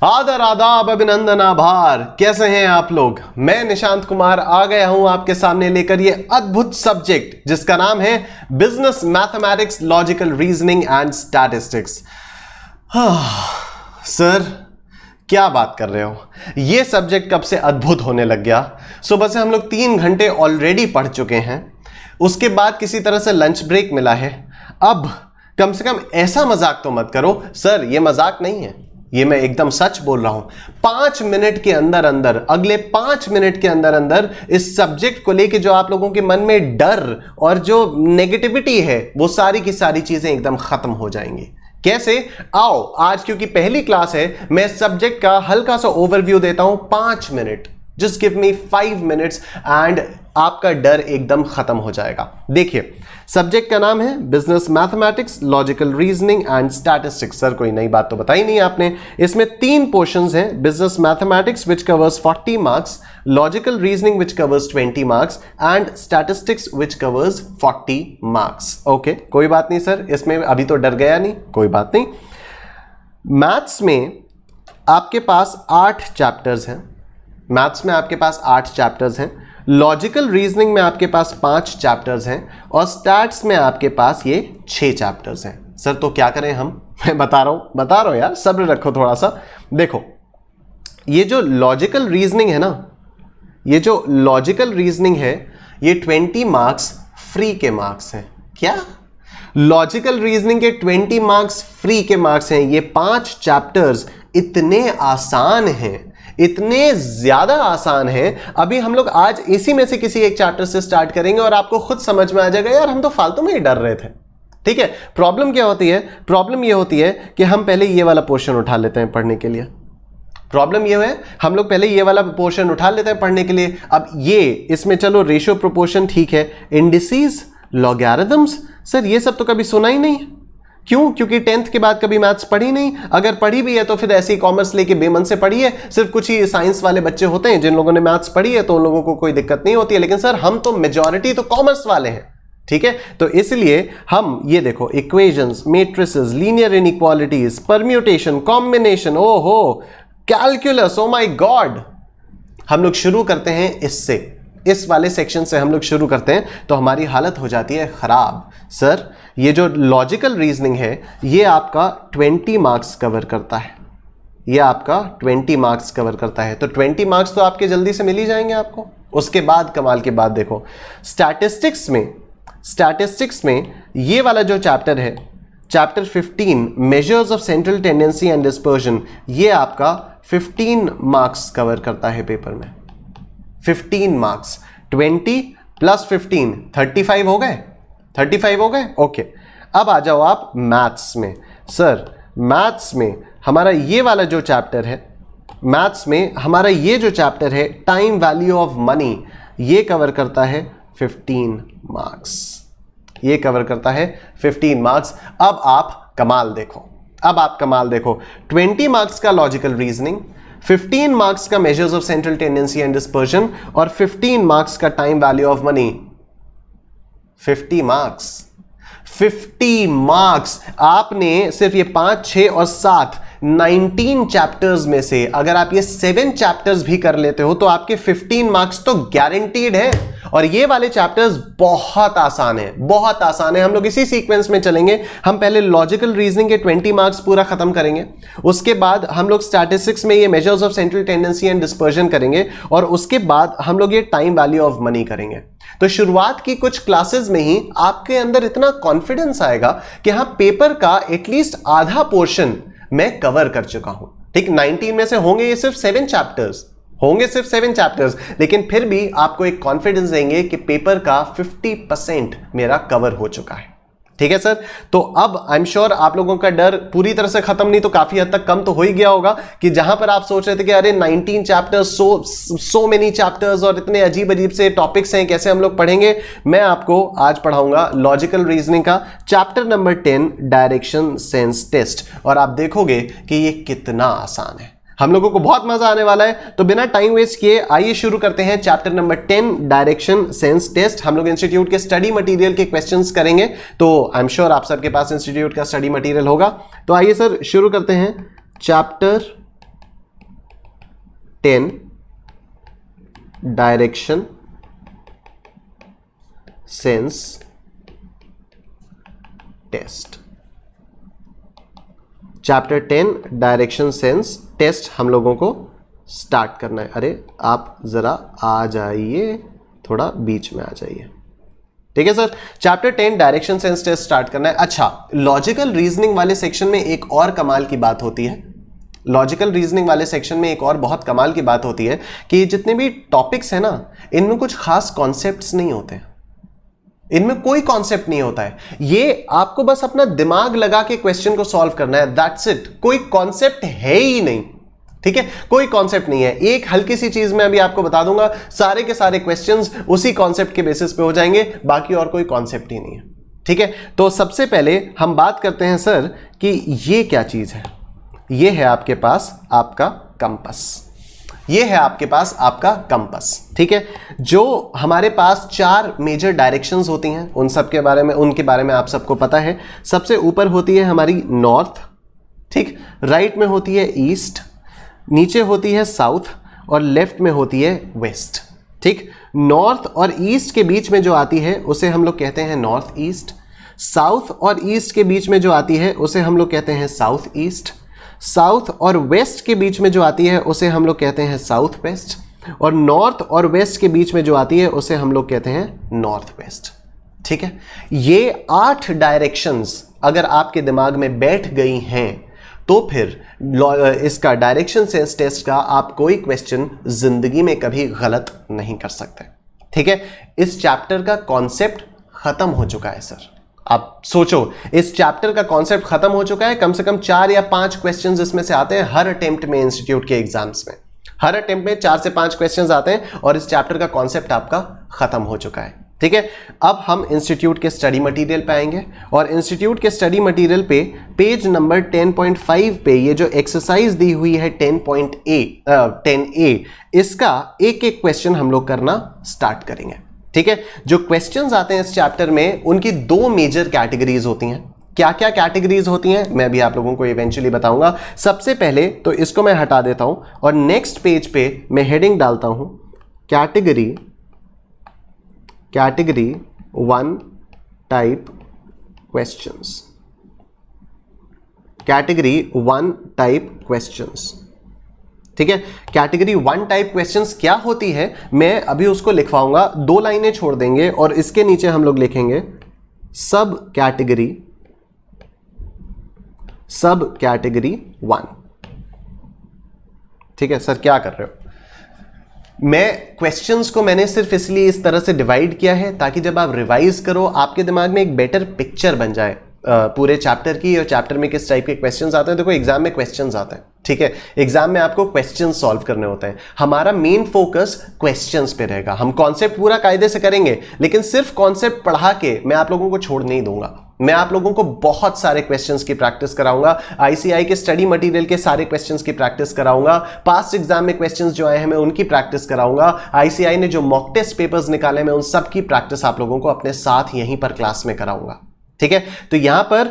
आदर आदाब अभिनंदन आभार। कैसे हैं आप लोग? मैं निशांत कुमार आ गया हूं आपके सामने लेकर ये अद्भुत सब्जेक्ट जिसका नाम है business mathematics, logical reasoning and statistics. Sir क्या बात कर रहे हो? ये सब्जेक्ट कब से अद्भुत होने लग गया? सुबह से हम लोग 3 घंटे ऑलरेडी पढ़ चुके हैं, उसके बाद किसी तरह से लंच ब्रेक मिला है। अब कम से कम ऐसा मजाक तो मत करो। सर ये मजाक नहीं है, ये मैं एकदम सच बोल रहा हूं। 5 मिनट के अंदर अंदर, अगले 5 मिनट के अंदर अंदर इस सब्जेक्ट को लेके जो आप लोगों के मन में डर और जो नेगेटिविटी है वो सारी की सारी चीजें एकदम खत्म हो जाएंगी। कैसे? आओ आज क्योंकि पहली क्लास है, मैं सब्जेक्ट का हल्का सा ओवरव्यू देता हूं। 5 minute, just give me 5 minutes and आपका डर एकदम खत्म हो जाएगा। देखिए सब्जेक्ट का नाम है business mathematics, logical reasoning and statistics. Sir कोई नई बात तो बताई नहीं आपने। इसमें 3 पोर्शंस हैं, business mathematics which covers 40 marks, logical reasoning which covers 20 marks and statistics which covers 40 marks. Okay कोई बात नहीं सर, इसमें अभी तो डर गया नहीं, कोई बात नहीं। मैथ्स में आपके पास 8 चैप्टर्स हैं, मैथ्स में आपके पास 8 चैप्टर्स हैं, लॉजिकल रीजनिंग में आपके पास 5 चैप्टर्स हैं और स्टैट्स में आपके पास ये 6 चैप्टर्स हैं। सर तो क्या करें हम? मैं बता रहा हूं यार, सब्र रखो थोड़ा सा। देखो ये जो लॉजिकल रीजनिंग है ना, ये जो लॉजिकल रीजनिंग है ये 20 मार्क्स फ्री के मार्क्स हैं। क्या? लॉजिकल रीजनिंग के 20 मार्क्स फ्री के मार्क्स हैं। ये 5 चैप्टर्स इतने आसान हैं, इतने ज्यादा आसान है। अभी हम लोग आज इसी में से किसी एक चैप्टर से स्टार्ट करेंगे और आपको खुद समझ में आ जाएगा यार हम तो फालतू में ही डर रहे थे। ठीक है, प्रॉब्लम क्या होती है? प्रॉब्लम ये होती है कि हम पहले ये वाला पोर्शन उठा लेते हैं पढ़ने के लिए। प्रॉब्लम ये है हम लोग पहले ये वाला पोर्शन उठा लेते हैं पढ़ने के लिए। अब ये इसमें चलो रेशियो प्रोपोर्शन ठीक है, इंडिसेस, लॉगरिथम्स, सर ये सब तो कभी सुना ही नहीं। क्यों? क्योंकि 10th के बाद कभी मैथ्स पढ़ी नहीं। अगर पढ़ी भी है तो फिर ऐसी कॉमर्स लेके बेमन से पढ़ी है। सिर्फ कुछ ही साइंस वाले बच्चे होते हैं जिन लोगों ने मैथ्स पढ़ी है तो उन लोगों को कोई दिक्कत नहीं होती है, लेकिन सर हम तो मेजॉरिटी तो कॉमर्स वाले हैं। ठीक है, तो इसलिए हम ये देखो equations, matrices, linear inequalities, permutation, combination, ओहो कैलकुलस, ओ माय गॉड। हम लोग शुरू करते हैं इससे, इस वाले सेक्शन से हम लोग शुरू करते हैं तो हमारी हालत हो जाती है खराब। सर ये जो लॉजिकल रीजनिंग है ये आपका 20 मार्क्स कवर करता है, ये आपका 20 मार्क्स कवर करता है। तो 20 मार्क्स तो आपके जल्दी से मिल ही जाएंगे आपको। उसके बाद कमाल की बात देखो, स्टैटिस्टिक्स में ये वाला जो चैप्टर है, chapter 15 measures of central tendency and dispersion, ये आपका 15 मार्क्स कवर करता है पेपर में। 15 मार्क्स, 20 प्लस 15 35 हो गए, 35 हो गए। ओके अब आ जाओ आप मैथ्स में। सर मैथ्स में हमारा ये वाला जो चैप्टर है, मैथ्स में हमारा ये जो चैप्टर है टाइम वैल्यू ऑफ मनी, ये कवर करता है 15 मार्क्स, ये कवर करता है 15 मार्क्स। अब आप कमाल देखो, अब आप कमाल देखो, 20 मार्क्स का लॉजिकल रीजनिंग, 15 मार्क्स का measures of central tendency and dispersion और 15 मार्क्स का time value of money. 50 marks, 50 marks. आपने सिर्फ ये 5, 6 और 7 19 चैप्टर्स में से अगर आप ये 7 चैप्टर्स भी कर लेते हो तो आपके 15 मार्क्स तो गारंटीड है। और ये वाले चैप्टर्स बहुत आसान है, बहुत आसान है। हम लोग इसी सीक्वेंस में चलेंगे। हम पहले लॉजिकल रीजनिंग के 20 मार्क्स पूरा खत्म करेंगे, उसके बाद हम लोग स्टैटिस्टिक्स में ये measures of central tendency and dispersion करेंगे और उसके बाद हम लोग ये टाइम वैल्यू ऑफ मनी करेंगे। तो शुरुआत की कुछ क्लासेस में ही आपके अंदर इतना कॉन्फिडेंस आएगा कि हाँ पेपर का एटलीस्ट आधा पोर्शन मैं कवर कर चुका हूं। ठीक, 19 में से होंगे ये सिर्फ 7 चैप्टर्स, होंगे सिर्फ 7 चैप्टर्स, लेकिन फिर भी आपको एक कॉन्फिडेंस देंगे कि पेपर का 50% मेरा कवर हो चुका है। ठीक है सर, तो अब आई एम श्योर आप लोगों का डर पूरी तरह से खत्म नहीं तो काफी हद तक कम तो हो ही गया होगा कि जहां पर आप सोच रहे थे कि अरे 19 चैप्टर्स, सो मेनी चैप्टर्स और इतने अजीब अजीब से टॉपिक्स हैं, कैसे हम लोग पढ़ेंगे। मैं आपको आज पढ़ाऊंगा लॉजिकल रीजनिंग का chapter number 10 direction sense test, और आप देखोगे कि ये कितना आसान है। हम लोगों को बहुत मजा आने वाला है। तो बिना टाइम वेस्ट किए आइए शुरू करते हैं chapter number 10 direction sense test. हम लोग इंस्टीट्यूट के स्टडी मटेरियल के क्वेश्चंस करेंगे, तो आई एम श्योर आप सबके पास इंस्टीट्यूट का स्टडी मटेरियल होगा। तो आइए सर शुरू करते हैं chapter 10 direction sense test. Chapter 10 direction sense test हम लोगों को स्टार्ट करना है। अरे आप जरा आ जाइए, थोड़ा बीच में आ जाइए। ठीक है sir, chapter 10 direction sense test start करना है। अच्छा, लॉजिकल रीजनिंग वाले सेक्शन में एक और कमाल की बात होती है। लॉजिकल रीजनिंग वाले सेक्शन में एक और बहुत कमाल की बात होती है कि जितने भी टॉपिक्स हैं ना, इनमें कुछ खास कॉन्सेप्ट्स नहीं होते, इनमें कोई कॉन्सेप्ट नहीं होता है। ये आपको बस अपना दिमाग लगा के क्वेश्चन को सॉल्व करना है, दैट्स इट। कोई कॉन्सेप्ट है ही नहीं, ठीक है, कोई कॉन्सेप्ट नहीं है। एक हल्की सी चीज मैं अभी आपको बता दूंगा, सारे के सारे क्वेश्चंस उसी कॉन्सेप्ट के बेसिस पे हो जाएंगे, बाकी और कोई कॉन्सेप्ट ही नहीं है। ठीक है, तो सबसे पहले हम बात करते हैं सर कि ये क्या चीज है। ये है आपके पास आपका कंपास, ये है आपके पास आपका कंपास। ठीक है, जो हमारे पास 4 मेजर डायरेक्शंस होती हैं, उन सब के बारे में, उनके बारे में आप सबको पता है। सबसे ऊपर होती है हमारी नॉर्थ, ठीक, राइट में होती है ईस्ट, नीचे होती है साउथ और लेफ्ट में होती है वेस्ट। ठीक, नॉर्थ और ईस्ट के बीच में जो आती है उसे हम लोग कहते हैं नॉर्थ ईस्ट। साउथ और ईस्ट के बीच में जो आती है उसे हम लोग कहते हैं साउथ ईस्ट। साउथ और वेस्ट के बीच में जो आती है उसे हम लोग कहते हैं साउथ वेस्ट। और नॉर्थ और वेस्ट के बीच में जो आती है उसे हम लोग कहते हैं नॉर्थ वेस्ट। ठीक है, ये 8 डायरेक्शंस अगर आपके दिमाग में बैठ गई हैं तो फिर इसका डायरेक्शन सेंस टेस्ट का आप कोई क्वेश्चन जिंदगी में कभी गलत नहीं कर सकते। ठीक है, इस चैप्टर का कॉन्सेप्ट खत्म हो चुका है सर। आप सोचो, इस चैप्टर का कॉन्सेप्ट खत्म हो चुका है। कम से कम 4 या 5 क्वेश्चंस इसमें से आते हैं हर अटेम्प्ट में, इंस्टीट्यूट के एग्जाम्स में हर अटेम्प्ट में 4 से 5 क्वेश्चंस आते हैं और इस चैप्टर का कॉन्सेप्ट आपका खत्म हो चुका है। ठीक है, अब हम इंस्टीट्यूट के स्टडी मटेरियल पे आएंगे और इंस्टीट्यूट के स्टडी मटेरियल पे पेज नंबर 10.5 पे ये जो एक्सरसाइज दी हुई है 10A, इसका एक एक क्वेश्चन हम लोग करना स्टार्ट करेंगे। ठीक है, जो क्वेश्चंस आते हैं इस चैप्टर में उनकी 2 मेजर कैटेगरीज होती हैं। क्या क्या कैटेगरीज होती हैं मैं भी आप लोगों को इवेंचुअली बताऊंगा। सबसे पहले तो इसको मैं हटा देता हूं और नेक्स्ट पेज पे मैं हेडिंग डालता हूं category 1 type questions. Category 1 type questions. ठीक है, कैटेगरी 1 टाइप क्वेश्चंस क्या होती है मैं अभी उसको लिखवाऊंगा, 2 लाइनें छोड़ देंगे और इसके नीचे हम लोग लिखेंगे सब कैटेगरी 1। ठीक है सर, क्या कर रहे हो? मैं क्वेश्चंस को मैंने सिर्फ इसलिए इस तरह से डिवाइड किया है ताकि जब आप रिवाइज करो आपके दिमाग में एक बेटर पिक्चर बन जाए पूरे चैप्टर की, और चैप्टर में किस टाइप के क्वेश्चंस आते हैं। देखो एग्जाम में क्वेश्चंस आते हैं, ठीक है, एग्जाम में आपको क्वेश्चंस सॉल्व करने होते हैं। हमारा मेन फोकस क्वेश्चंस पे रहेगा। हम कॉन्सेप्ट पूरा कायदे से करेंगे, लेकिन सिर्फ कॉन्सेप्ट पढ़ा के मैं आप लोगों को छोड़ नहीं दूंगा। मैं आप लोगों को बहुत सारे क्वेश्चंस की प्रैक्टिस कराऊंगा, आईसीआई के स्टडी मटेरियल के सारे क्वेश्चंस की प्रैक्टिस कराऊंगा, पास्ट एग्जाम में क्वेश्चंस जो आए हैं मैं उनकी प्रैक्टिस कराऊंगा, आईसीआई ने जो मॉक टेस्ट पेपर्स निकाले मैं उन सब की प्रैक्टिस आप लोगों को अपने साथ यहीं पर क्लास में कराऊंगा। ठीक है, तो यहां पर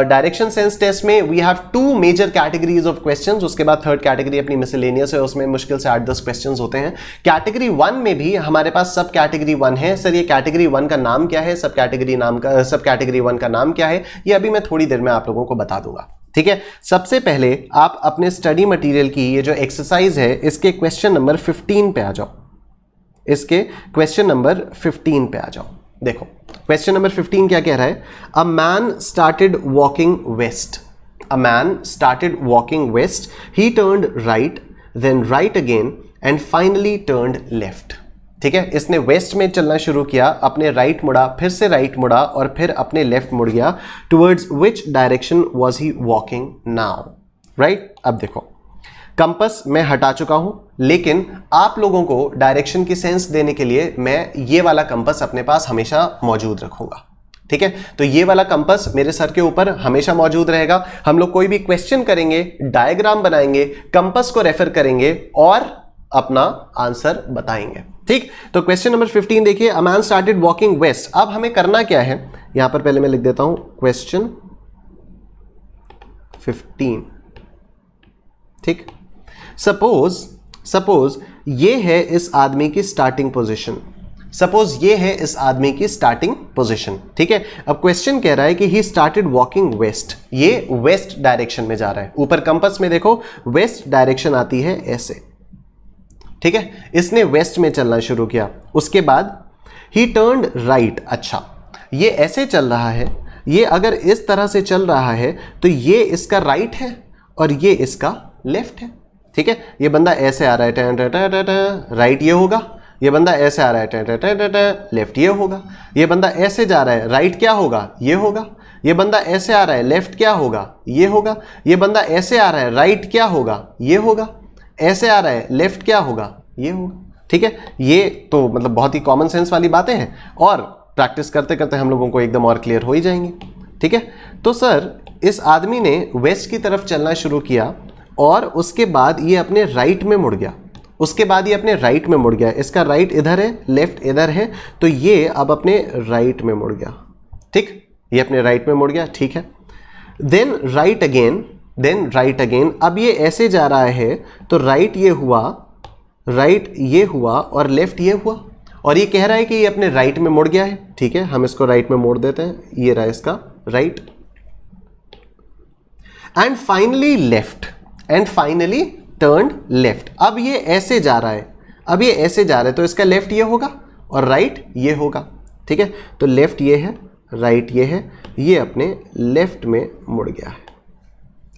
डायरेक्शन सेंस टेस्ट में we have 2 major categories of questions. उसके बाद थर्ड कैटेगरी अपनी मिसलेनियस है, उसमें मुश्किल से 8-10 क्वेश्चंस होते हैं। कैटेगरी 1 में भी हमारे पास सब कैटेगरी 1 है। सर ये कैटेगरी 1 का नाम क्या है, सब कैटेगरी 1 का नाम क्या है, ये अभी मैं थोड़ी देर में आप लोगों को बता दूंगा। ठीक है, सबसे पहले आप अपने स्टडी मटेरियल की ये जो एक्सरसाइज है इसके क्वेश्चन नंबर 15 पे आ जाओ। इसके क्वेश्चन नंबर 15 पे आ जाओ। देखो क्वेश्चन नंबर 15 क्या कह रहा है, a man started walking west. A man started walking west, he turned right, then right again and finally turned left. ठीक है, इसने वेस्ट में चलना शुरू किया, अपने राइट मुड़ा, फिर से राइट मुड़ा और फिर अपने लेफ्ट मुड़ गया। Towards which direction was he walking now? Right, अब देखो कंपास मैं हटा चुका हूं, लेकिन आप लोगों को डायरेक्शन की सेंस देने के लिए मैं ये वाला कंपास अपने पास हमेशा मौजूद रखूंगा। ठीक है, तो ये वाला कंपास मेरे सर के ऊपर हमेशा मौजूद रहेगा। हम लोग कोई भी क्वेश्चन करेंगे, डायग्राम बनाएंगे, कंपास को रेफर करेंगे और अपना आंसर बताएंगे। ठीक, तो क्वेश्चन नंबर 15 देखिए, a man started walking west. अब हमें करना क्या है, यहां पर पहले मैं लिख देता हूं क्वेश्चन 15। ठीक, सपोज सपोज ये है इस आदमी की स्टार्टिंग पोजीशन, सपोज ये है इस आदमी की स्टार्टिंग पोजीशन, ठीक है। अब क्वेश्चन कह रहा है कि ही स्टार्टेड वॉकिंग वेस्ट, ये वेस्ट डायरेक्शन में जा रहा है। ऊपर कंपास में देखो वेस्ट डायरेक्शन आती है ऐसे, ठीक है। इसने वेस्ट में चलना शुरू किया, उसके बाद ही टर्न्ड राइट। अच्छा, ये ऐसे चल रहा है, ये अगर इस तरह से चल रहा है तो ये इसका राइट है और ये इसका लेफ्ट है, ठीक है। ये बंदा ऐसे आ रहा है, राइट ये होगा, ये बंदा ऐसे आ रहा है, लेफ्ट ये होगा, ये बंदा ऐसे जा रहा है, राइट क्या होगा, ये होगा, ये बंदा ऐसे आ रहा है, लेफ्ट क्या होगा, ये होगा, ये बंदा ऐसे आ रहा है, राइट क्या होगा, ये होगा, ऐसे आ रहा है, लेफ्ट क्या होगा, ये होगा, ठीक है। ये तो मतलब बहुत ही कॉमन सेंस वाली बातें हैं और प्रैक्टिस करते करते हम लोगों को एकदम और क्लियर हो ही जाएंगे, ठीक है। तो सर इस आदमी ने वेस्ट की तरफ चलना शुरू किया और उसके बाद ये अपने राइट में मुड़ गया, उसके बाद ये अपने राइट में मुड़ गया, इसका राइट इधर है, लेफ्ट इधर है, तो ये अब अपने राइट में मुड़ गया, ठीक, ये अपने राइट में मुड़ गया, ठीक है। देन राइट अगेन, अब ये ऐसे जा रहा है तो राइट ये हुआ, राइट ये हुआ और लेफ्ट ये हुआ, और ये कह रहा है कि ये अपने राइट में मुड़ गया है, ठीक है। हम इसको राइट में मोड़ देते हैं, ये रहा इसका right. And finally left, and finally turned left. अब ये ऐसे जा रहा है, अब ये ऐसे जा रहा है तो इसका लेफ्ट ये होगा और राइट ये होगा, ठीक है। तो लेफ्ट ये है, राइट ये है, ये अपने लेफ्ट में मुड़ गया है,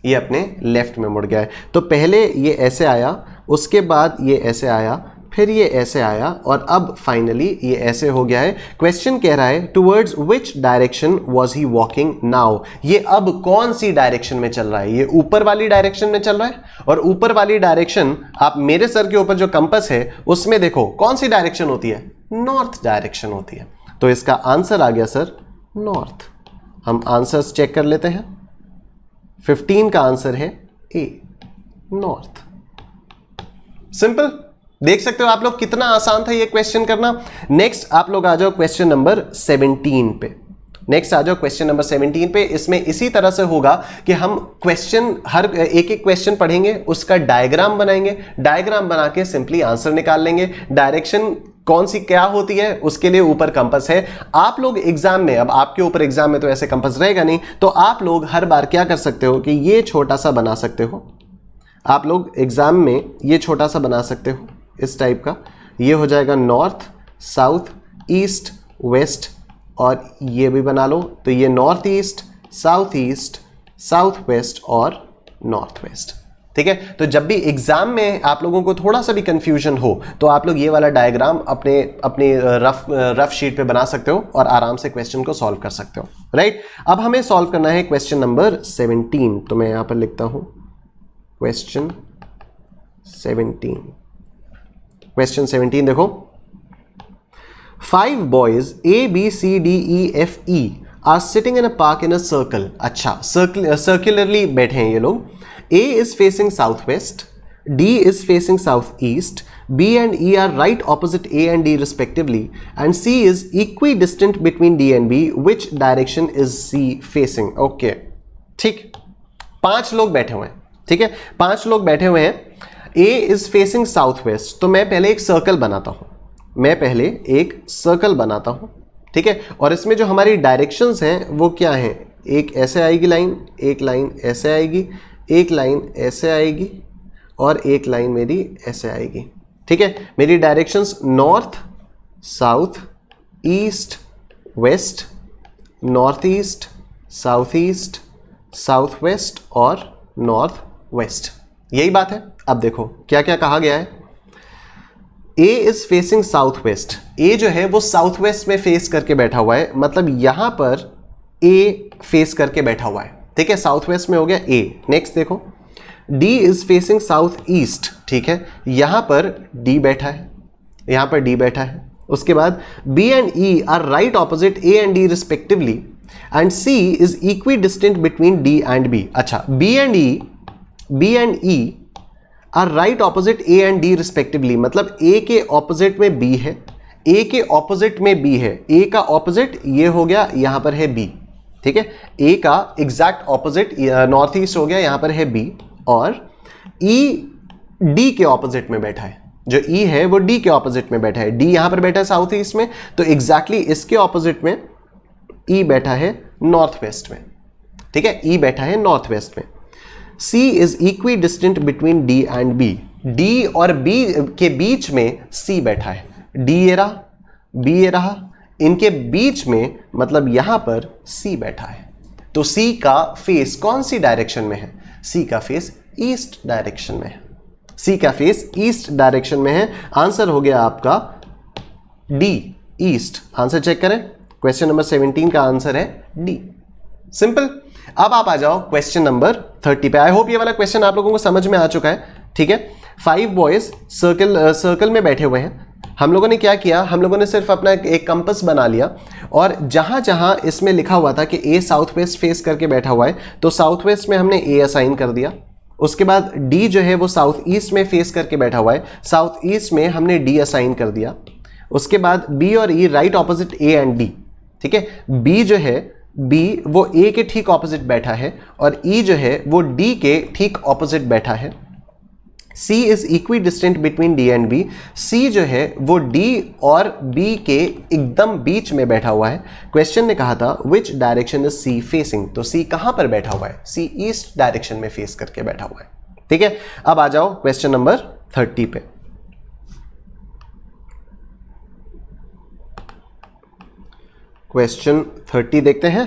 ये अपने लेफ्ट में मुड़ गया है। तो पहले ये ऐसे आया, उसके बाद ये ऐसे आया, फिर ये ऐसे आया और अब फाइनली ये ऐसे हो गया है। क्वेश्चन कह रहा है towards which direction was he walking now, ये अब कौन सी डायरेक्शन में चल रहा है, ये ऊपर वाली डायरेक्शन में चल रहा है, और ऊपर वाली डायरेक्शन आप मेरे सर के ऊपर जो कंपास है उसमें देखो कौन सी डायरेक्शन होती है, नॉर्थ डायरेक्शन होती है। तो इसका आंसर आ गया सर नॉर्थ। हम आंसर्स चेक कर लेते हैं। 15 का आंसर है ए, नॉर्थ। सिंपल, देख सकते हो आप लोग कितना आसान था ये क्वेश्चन करना। नेक्स्ट आप लोग आ जाओ क्वेश्चन नंबर 17 पे, नेक्स्ट आ जाओ क्वेश्चन नंबर 17 पे। इसमें इसी तरह से होगा कि हम क्वेश्चन हर एक एक क्वेश्चन पढ़ेंगे, उसका डायग्राम बनाएंगे, डायग्राम बना के सिंपली आंसर निकाल लेंगे। डायरेक्शन कौन सी क्या होती है उसके लिए ऊपर कंपास है। आप लोग एग्जाम में, अब आपके ऊपर एग्जाम में तो ऐसे कंपास रहेगा नहीं, तो आप लोग हर बार क्या कर सकते हो कि ये छोटा सा बना सकते हो, आप लोग एग्जाम में ये छोटा सा बना सकते हो इस टाइप का। ये हो जाएगा नॉर्थ, साउथ, ईस्ट, वेस्ट, और ये भी बना लो तो ये नॉर्थ ईस्ट, साउथ वेस्ट और नॉर्थ वेस्ट, ठीक है। तो जब भी एग्जाम में आप लोगों को थोड़ा सा भी कंफ्यूजन हो तो आप लोग ये वाला डायग्राम अपने रफ शीट पे बना सकते हो और आराम से क्वेश्चन को सॉल्व कर सकते हो, राइट। अब हमें सॉल्व करना है क्वेश्चन नंबर 17, तो मैं यहां पर लिखता हूं क्वेश्चन 17। क्वेश्चन 17 देखो, 5 boys A B C D E F E are sitting in a park in a circle। अच्छा, सर्कुलरली बैठे हैं ये लोग। A is facing southwest, D is facing southeast, B and E are right opposite A and D respectively, and C is equidistant between D and B. Which direction is C facing? Okay, ठीक, 5 लोग बैठे हुए हैं, ठीक है, 5 लोग बैठे हुए हैं। A is facing southwest, तो मैं पहले एक सर्कल बनाता हूं, ठीक है। और इसमें जो हमारी डायरेक्शंस हैं वो क्या हैं, एक ऐसे आएगी लाइन, एक लाइन ऐसे आएगी, एक लाइन ऐसे आएगी और एक लाइन मेरी ऐसे आएगी, ठीक है। मेरी directions north, south, east, west, north east, south west और नॉर्थ वेस्ट, यही बात है। अब देखो क्या क्या कहा गया है। A is facing south west, A जो है वो साउथ वेस्ट में फेस करके बैठा हुआ है, मतलब यहां पर A फेस करके बैठा हुआ है, ठीक है, साउथ वेस्ट में हो गया A। नेक्स्ट देखो, D is facing south east, ठीक है, यहां पर D बैठा है, उसके बाद B and E are right opposite A and D respectively, and C is equidistant between D and B। अच्छा, B and E are right opposite A and D respectively, मतलब A के opposite में B है, A के opposite में B है, A का opposite ये हो गया, यहां पर है B, ठीक है, A का एग्जैक्ट ऑपोजिट नॉर्थ ईस्ट हो गया, यहां पर है B, और E डी के ऑपोजिट में बैठा है, जो ई है वो डी के ऑपोजिट में बैठा है, डी यहां पर बैठा है साउथ ईस्ट में, तो एग्जैक्टली इसके ऑपोजिट में ई बैठा है नॉर्थ वेस्ट में, ठीक है, ई बैठा है नॉर्थ वेस्ट में। C is equidistant between D and B, D और बी के बीच में सी बैठा है, डी ये रहा, बी ये रहा, इनके बीच में मतलब यहां पर सी बैठा है। तो सी का फेस कौन सी डायरेक्शन में है? सी का फेस ईस्ट डायरेक्शन में है, सी का फेस ईस्ट डायरेक्शन में है। आंसर हो गया आपका डी, ईस्ट। आंसर चेक करें, क्वेश्चन नंबर 17 का आंसर है डी। सिंपल। अब आप आ जाओ क्वेश्चन नंबर 30 पे। आई होप ये वाला क्वेश्चन आप लोगों को समझ में आ चुका है, ठीक है। 5 बॉयज सर्कल में बैठे हुए हैं। हम लोगों ने क्या किया, हम लोगों ने सिर्फ अपना एक कंपास बना लिया और जहां जहां इसमें लिखा हुआ था कि ए साउथ वेस्ट फेस करके बैठा हुआ है, तो साउथ वेस्ट में हमने ए असाइन कर दिया। उसके बाद डी जो है वो साउथ ईस्ट में फेस करके बैठा हुआ है, साउथ ईस्ट में हमने डी असाइन कर दिया। उसके बाद बी और E right opposite A and D, ठीक है। बी जो है, बी वो ए के ठीक ऑपोजिट बैठा है और ई जो है वो डी के ठीक ऑपोजिट बैठा है। C is equidistant between D and B, C जो है वो D और B के एकदम बीच में बैठा हुआ है। क्वेश्चन ने कहा था विच डायरेक्शन इज C फेसिंग, तो C कहां पर बैठा हुआ है? C ईस्ट डायरेक्शन में फेस करके बैठा हुआ है, ठीक है। अब आ जाओ क्वेश्चन नंबर 30 पे। क्वेश्चन 30 देखते हैं।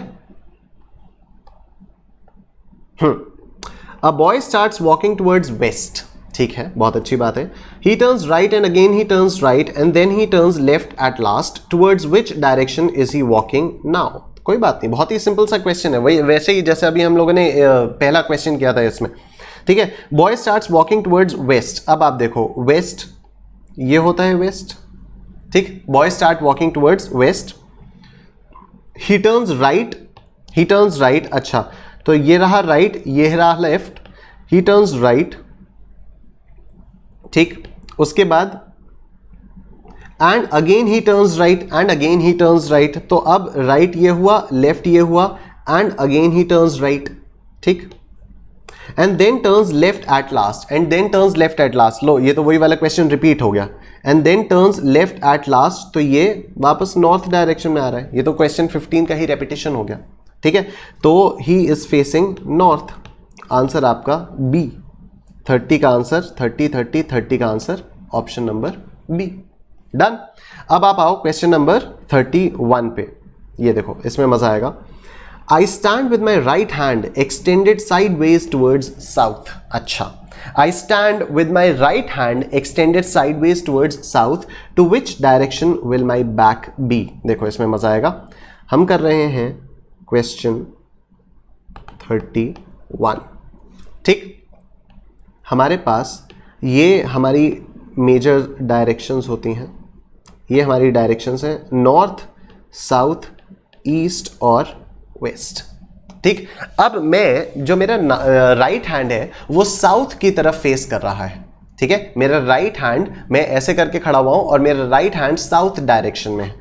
A boy starts walking towards west, ठीक है, बहुत अच्छी बात है। He turns right and again he turns right and then he turns left at last, towards which direction is he walking now? कोई बात नहीं, बहुत ही सिंपल सा क्वेश्चन है, वही वैसे ही जैसे अभी हम लोगों ने पहला क्वेश्चन किया था इसमें, ठीक है। Boy starts walking towards waste. अब आप देखो वेस्ट ये होता है वेस्ट, ठीक। Boy start walking towards waste, ही टर्न्स राइट, ही टर्न्स राइट, अच्छा तो ये रहा राइट, ये रहा लेफ्ट, ही टर्न्स राइट, ठीक। उसके बाद and again he turns right and again he turns right, तो अब राइट ये हुआ, लेफ्ट ये हुआ and again he turns right, ठीक। And then turns left at last, and then turns left at last. लो ये तो वही वाला क्वेश्चन रिपीट हो गया। And then turns left at last, तो ये वापस नॉर्थ डायरेक्शन में आ रहा है, ये तो क्वेश्चन 15 का ही रेपिटेशन हो गया, ठीक है। तो he is facing north. Answer आपका बी। 30 का आंसर, 30 का answer option number B. Done. अब आप आओ क्वेश्चन नंबर 31 पे। ये देखो इसमें मजा आएगा। I stand with my right hand extended sideways towards south. अच्छा, I stand with my right hand extended sideways towards south, to which direction will my back be? देखो इसमें मजा आएगा। हम कर रहे हैं क्वेश्चन 31, ठीक। हमारे पास ये हमारी मेजर डायरेक्शंस होती हैं, ये हमारी डायरेक्शंस हैं नॉर्थ, साउथ, ईस्ट और वेस्ट, ठीक। अब मैं जो मेरा राइट हैंड है वो साउथ की तरफ फेस कर रहा है, ठीक है। मेरा राइट हैंड, मैं ऐसे करके खड़ा हुआ हूं और मेरा राइट हैंड साउथ डायरेक्शन में है।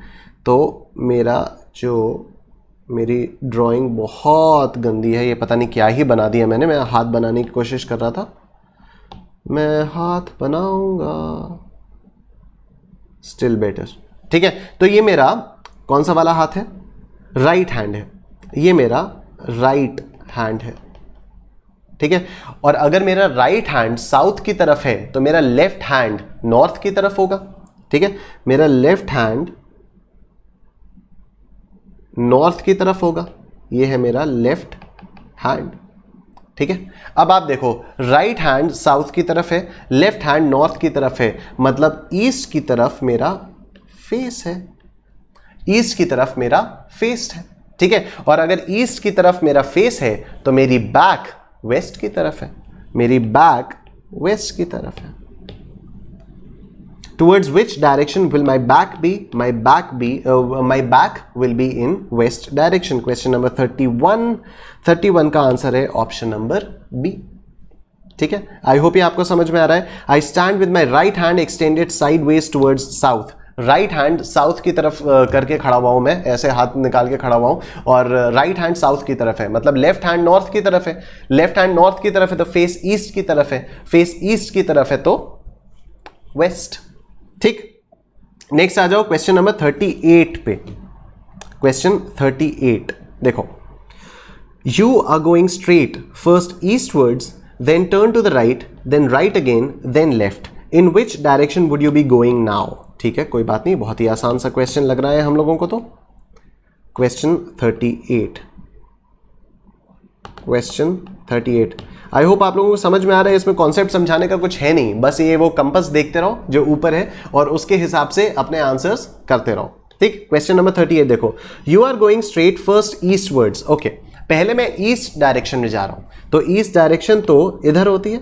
तो मेरी ड्राइंग बहुत गंदी है, ये पता नहीं क्या ही बना दिया मैंने। मैं हाथ बनाने की कोशिश कर रहा था, मैं हाथ बनाऊंगा, स्टिल बेटर, ठीक है। तो ये मेरा कौन सा वाला हाथ है? राइट हैंड है, ये मेरा राइट हैंड है, ठीक है। और अगर मेरा राइट हैंड साउथ की तरफ है तो मेरा लेफ्ट हैंड नॉर्थ की तरफ होगा, ठीक है। मेरा लेफ्ट हैंड नॉर्थ की तरफ होगा, ये है मेरा लेफ्ट हैंड, ठीक है। अब आप देखो राइट हैंड साउथ की तरफ है, लेफ्ट हैंड नॉर्थ की तरफ है, मतलब ईस्ट की तरफ मेरा फेस है, ईस्ट की तरफ मेरा फेस है, ठीक है। और अगर ईस्ट की तरफ मेरा फेस है तो मेरी बैक वेस्ट की तरफ है, मेरी बैक वेस्ट की तरफ है। Towards which direction will my back be? My back will be in west direction. Question number 31 का आंसर है ऑप्शन नंबर बी, ठीक है। आई होप ये आपको समझ में आ रहा है। आई stand with my right hand extended sideways towards south. Right hand south की तरफ करके खड़ा हुआ हूं, मैं ऐसे हाथ निकाल के खड़ा हुआ हूं और राइट हैंड साउथ की तरफ है, मतलब लेफ्ट हैंड नॉर्थ की तरफ है, लेफ्ट हैंड नॉर्थ की तरफ है तो फेस ईस्ट की तरफ है, फेस ईस्ट की तरफ है तो वेस्ट। ठीक, नेक्स्ट आ जाओ क्वेश्चन नंबर 38 पे। क्वेश्चन 38 देखो, you are going straight first eastwards then turn to the right then right again then left, in which direction would you be going now. ठीक है, कोई बात नहीं, बहुत ही आसान सा क्वेश्चन लग रहा है हम लोगों को। तो क्वेश्चन 38, क्वेश्चन 38 आई होप आप लोगों को समझ में आ रहा है। इसमें कॉन्सेप्ट समझाने का कुछ है नहीं, बस ये वो कंपास देखते रहो जो ऊपर है और उसके हिसाब से अपने आंसर्स करते रहो। ठीक, क्वेश्चन नंबर 38 देखो, you are going straight first eastwards. Okay, पहले मैं ईस्ट डायरेक्शन में जा रहा हूं, तो ईस्ट डायरेक्शन तो इधर होती है,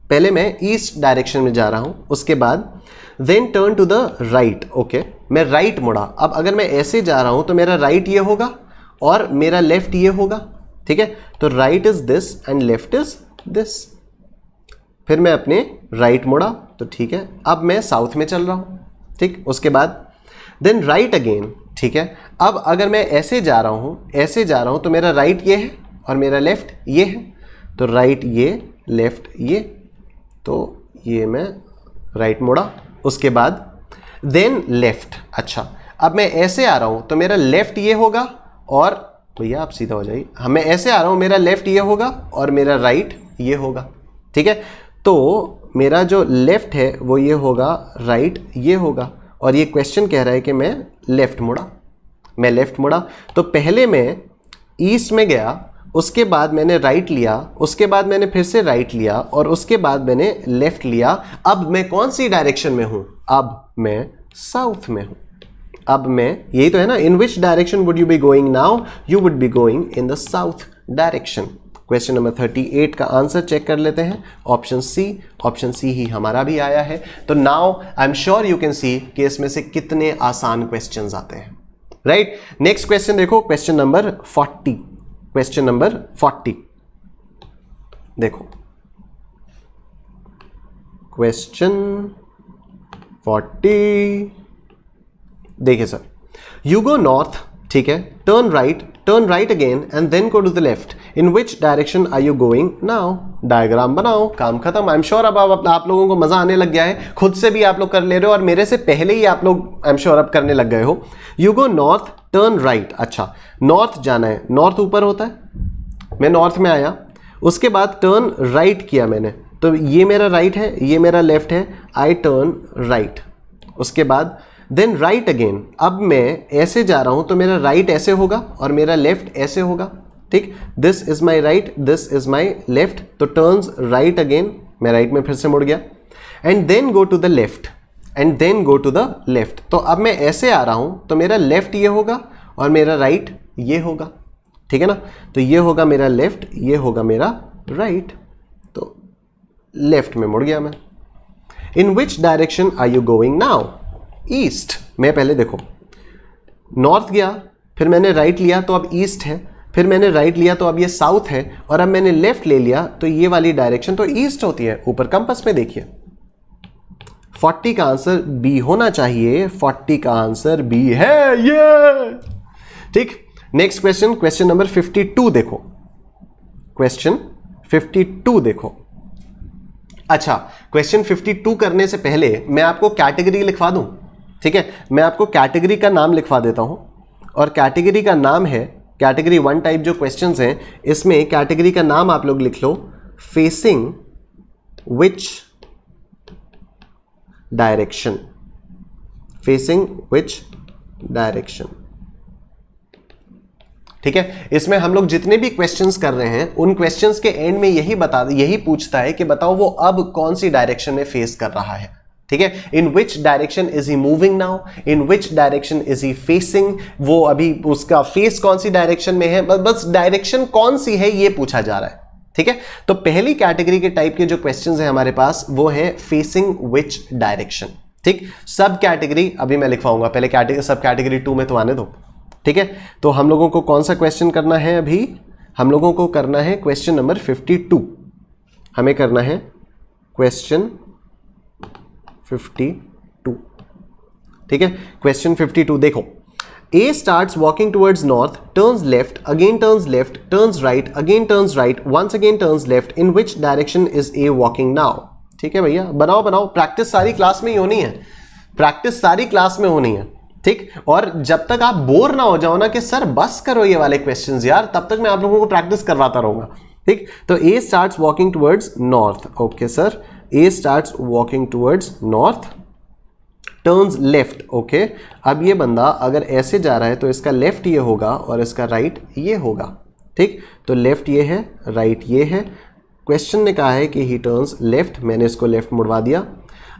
पहले मैं ईस्ट डायरेक्शन में जा रहा हूं, उसके बाद then turn to the right. Okay, मैं राइट मुड़ा। अब अगर मैं ऐसे जा रहा हूं तो मेरा राइट ये होगा और मेरा लेफ्ट ये होगा। ठीक है, तो right is this and left is this. फिर मैं अपने राइट मुड़ा, तो ठीक है, अब मैं साउथ में चल रहा हूं। ठीक, उसके बाद देन राइट अगेन। ठीक है, अब अगर मैं ऐसे जा रहा हूं, ऐसे जा रहा हूं तो मेरा राइट ये है और मेरा लेफ्ट ये है, तो राइट ये लेफ्ट ये, तो ये मैं राइट मुड़ा। उसके बाद देन लेफ्ट। अच्छा, अब मैं ऐसे आ रहा हूं तो मेरा लेफ्ट ये होगा और भैया आप सीधा हो जाइए, मैं ऐसे आ रहा हूं, मेरा लेफ्ट ये होगा और मेरा राइट ये होगा। ठीक है, तो मेरा जो लेफ्ट है वो ये होगा, राइट ये होगा, और ये क्वेश्चन कह रहा है कि मैं लेफ्ट मुड़ा, मैं लेफ्ट मुड़ा। तो पहले मैं ईस्ट में गया, उसके बाद मैंने राइट लिया, उसके बाद मैंने फिर से राइट लिया और उसके बाद मैंने लेफ्ट लिया। अब मैं कौन सी डायरेक्शन में हूं? अब मैं साउथ में हूं। अब मैं, यही तो है ना, in which direction would you be going now? You would be going in the south direction. Question number 38 का आंसर चेक कर लेते हैं, ऑप्शन सी। ऑप्शन सी ही हमारा भी आया है। तो now I am sure you can see कि इसमें से कितने आसान क्वेश्चंस आते हैं। राइट, नेक्स्ट क्वेश्चन देखो, क्वेश्चन नंबर 40। क्वेश्चन नंबर 40 देखो, क्वेश्चन 40 देखिए सर, यू गो नॉर्थ, ठीक है, turn right again and then go to the left, in which direction are you going now? Diagram बनाओ, काम खत्म। आई एम श्योर अब आप लोगों को मजा आने लग गया है, खुद से भी आप लोग कर ले रहे हो और मेरे से पहले ही आप लोग आई एम श्योर अब करने लग गए हो। You go north turn right. अच्छा, नॉर्थ जाना है, नॉर्थ ऊपर होता है, मैं नॉर्थ में आया, उसके बाद टर्न राइट किया मैंने, तो ये मेरा राइट है, ये मेरा लेफ्ट है, आई टर्न राइट। उसके बाद देन राइट अगेन, अब मैं ऐसे जा रहा हूं तो मेरा राइट ऐसे होगा और मेरा लेफ्ट ऐसे होगा। ठीक, this is my right, this is my left, तो टर्न्स राइट अगेन, मैं राइट में फिर से मुड़ गया, and then go to the left, and then go to the left. तो अब मैं ऐसे आ रहा हूं तो मेरा लेफ्ट ये होगा और मेरा राइट ये होगा। ठीक है ना, तो ये होगा मेरा लेफ्ट, ये होगा मेरा राइट, तो लेफ्ट में मुड़ गया मैं। In which direction are you going now? East. मैं पहले देखो नॉर्थ गया, फिर मैंने राइट लिया तो अब ईस्ट है, फिर मैंने राइट लिया तो अब ये साउथ है, और अब मैंने लेफ्ट ले लिया तो ये वाली डायरेक्शन तो ईस्ट होती है। ऊपर कंपास में देखिए, 40 का आंसर बी होना चाहिए, 40 का आंसर बी है ये। ठीक, नेक्स्ट क्वेश्चन, क्वेश्चन नंबर 52 देखो, क्वेश्चन 52 देखो। अच्छा, क्वेश्चन 52 करने से पहले मैं आपको कैटेगरी लिखवा दूं। ठीक है, मैं आपको कैटेगरी का नाम लिखवा देता हूं, और कैटेगरी का नाम है, कैटेगरी 1 टाइप जो क्वेश्चंस हैं इसमें कैटेगरी का नाम आप लोग लिख लो, facing which direction, facing which direction. ठीक है, इसमें हम लोग जितने भी क्वेश्चंस कर रहे हैं उन क्वेश्चंस के एंड में यही पूछता है कि बताओ वो अब कौन सी डायरेक्शन में फेस कर रहा है। ठीक है, in which direction is he moving now, in which direction is he facing, वो अभी उसका फेस कौन सी डायरेक्शन में है, बस डायरेक्शन कौन सी है ये पूछा जा रहा है। ठीक है, तो पहली कैटेगरी के टाइप के जो क्वेश्चंस हैं हमारे पास वो है फेसिंग विच डायरेक्शन। ठीक, सब कैटेगरी अभी मैं लिखवाऊंगा, पहले कैटेगरी सब कैटेगरी 2 में तो आने दो। ठीक है, तो हम लोगों को कौन सा क्वेश्चन करना है? अभी हम लोगों को करना है क्वेश्चन नंबर 52। हमें करना है क्वेश्चन 52। ठीक है। क्वेश्चन 52 देखो, A starts walking towards north, turns left, again turns left, turns right, again turns right, once again turns left. In which direction is A walking now? ठीक है भैया, बनाओ बनाओ, प्रैक्टिस सारी क्लास में ही होनी है, प्रैक्टिस सारी क्लास में होनी है, ठीक। और जब तक आप बोर ना हो जाओ ना कि सर बस करो ये वाले क्वेश्चंस यार, तब तक मैं आप लोगों को प्रैक्टिस करवाता रहूंगा, ठीक। तो A starts walking towards north, okay sir, A starts walking towards north, turns left, okay. अब ये बंदा अगर ऐसे जा रहा है तो इसका लेफ्ट ये होगा और इसका राइट ये होगा, ठीक। तो लेफ्ट ये है, राइट ये है। क्वेश्चन ने कहा है कि ही टर्न्स लेफ्ट, मैंने इसको लेफ्ट मुड़वा दिया।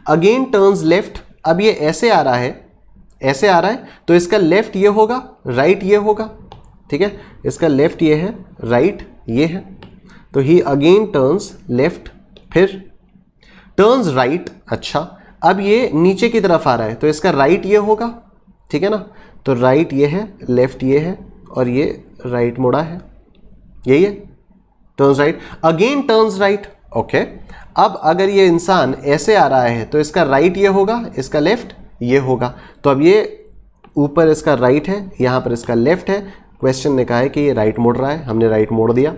अगेन टर्न्स लेफ्ट, अब ये ऐसे आ रहा है, ऐसे आ रहा है, तो इसका लेफ्ट ये होगा, राइट ये होगा, ठीक है। इसका लेफ्ट ये है, राइट ये है, तो ही अगेन टर्न्स लेफ्ट, फिर टर्न्स राइट। अच्छा, अब ये नीचे की तरफ आ रहा है तो इसका राइट ये होगा, ठीक है ना। तो राइट ये है, लेफ्ट ये है और ये राइट मुड़ा है, यही है, turns right. Again turns right, okay. अब अगर ये इंसान ऐसे आ रहा है तो इसका राइट ये होगा, इसका लेफ्ट ये होगा। तो अब ये ऊपर इसका राइट है, यहाँ पर इसका लेफ्ट है। क्वेश्चन ने कहा है कि ये राइट मुड़ रहा है, हमने राइट मोड़ दिया।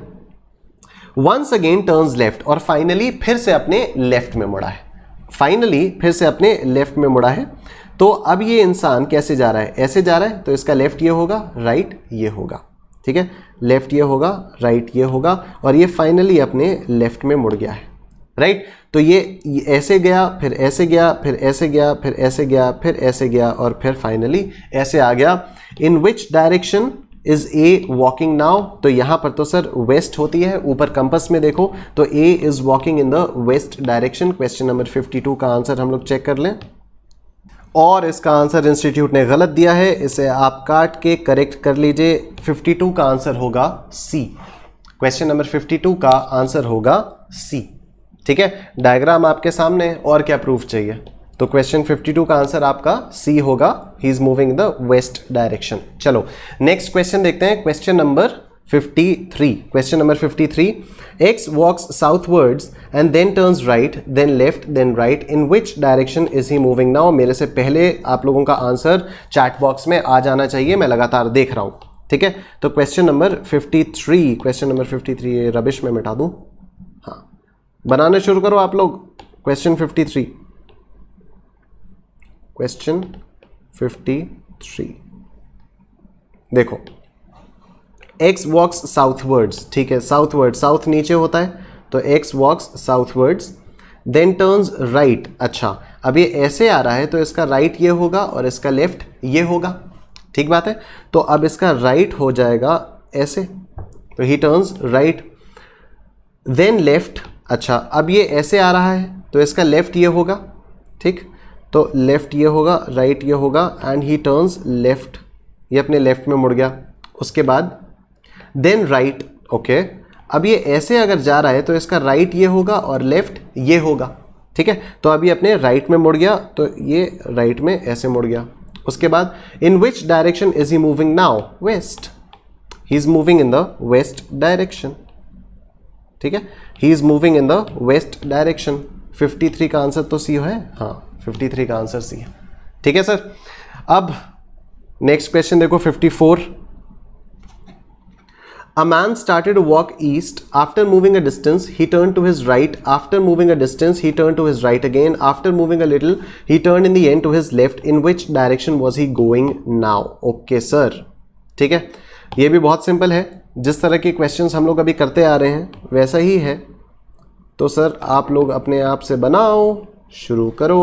वंस अगेन टर्न्स लेफ्ट, और फाइनली फिर से अपने लेफ्ट में मुड़ा है, फाइनली फिर से अपने लेफ्ट में मुड़ा है। तो अब ये इंसान कैसे जा रहा है, ऐसे जा रहा है, तो इसका लेफ्ट ये होगा, राइट ये होगा, ठीक है। लेफ्ट ये होगा, राइट ये होगा, और ये फाइनली अपने लेफ्ट में मुड़ गया है, राइट। तो ये ऐसे गया, फिर ऐसे गया, फिर ऐसे गया, फिर ऐसे गया, फिर ऐसे गया, और फिर फाइनली ऐसे आ गया। In which direction is A walking now? तो यहां पर तो सर वेस्ट होती है, ऊपर कंपस में देखो तो A is walking in the west direction. Question number 52 का आंसर हम लोग चेक कर लें, और इसका आंसर इंस्टीट्यूट ने गलत दिया है, इसे आप काट के करेक्ट कर लीजिए। 52 का आंसर होगा सी, क्वेश्चन नंबर 52 का आंसर होगा सी, ठीक है। डायग्राम आपके सामने, और क्या प्रूफ चाहिए। तो क्वेश्चन 52 का आंसर आपका सी होगा, he is moving in the west direction. चलो नेक्स्ट क्वेश्चन देखते हैं, question number 53। Question number 53, X walks southwards and then turns right, then left, then right, in which direction is he moving now? मेरे से पहले आप लोगों का answer chat box में आ जाना चाहिए, मैं लगातार देख रहा हूँ, ठीक है। तो क्वेश्चन नंबर 53, क्वेश्चन नंबर 53 ये रबिश में मिटा दूँ, हाँ बनाने शुरू करो आप लोग। क्वेश्चन 53, क्वेश्चन 53 देखो, एक्स वॉक्स साउथवर्ड्स, ठीक है, साउथवर्ड, साउथ नीचे होता है, तो x walks southwards, then turns right. अच्छा, अब ये ऐसे आ रहा है तो इसका राइट ये होगा और इसका लेफ्ट ये होगा, ठीक बात है। तो अब इसका राइट हो जाएगा ऐसे, तो he turns right, then left. अच्छा, अब ये ऐसे आ रहा है तो इसका लेफ्ट ये होगा, ठीक, तो लेफ्ट ये होगा, राइट ये होगा, एंड ही टर्न्स लेफ्ट, ये अपने लेफ्ट में मुड़ गया। उसके बाद देन राइट, ओके। अब ये ऐसे अगर जा रहा है तो इसका राइट ये होगा और लेफ्ट ये होगा, ठीक है। तो अब ये अपने राइट में मुड़ गया, तो ये राइट में ऐसे मुड़ गया। उसके बाद in which direction is he moving now? West, he is moving in the west direction, ठीक है, he is moving in the west direction. 53 का आंसर तो सी है, हाँ 53 का आंसर सी है, ठीक है सर। अब नेक्स्ट क्वेश्चन देखो 54, A man started to walk east. After moving a distance, he turned to his right. After moving a distance, he turned to his right again. After moving a little, he turned in the end to his left. In which direction was he going now? Okay sir, ठीक है, ये भी बहुत simple है, जिस तरह के questions हम लोग अभी करते आ रहे हैं वैसा ही है। तो सर आप लोग अपने आप से बनाओ, शुरू करो।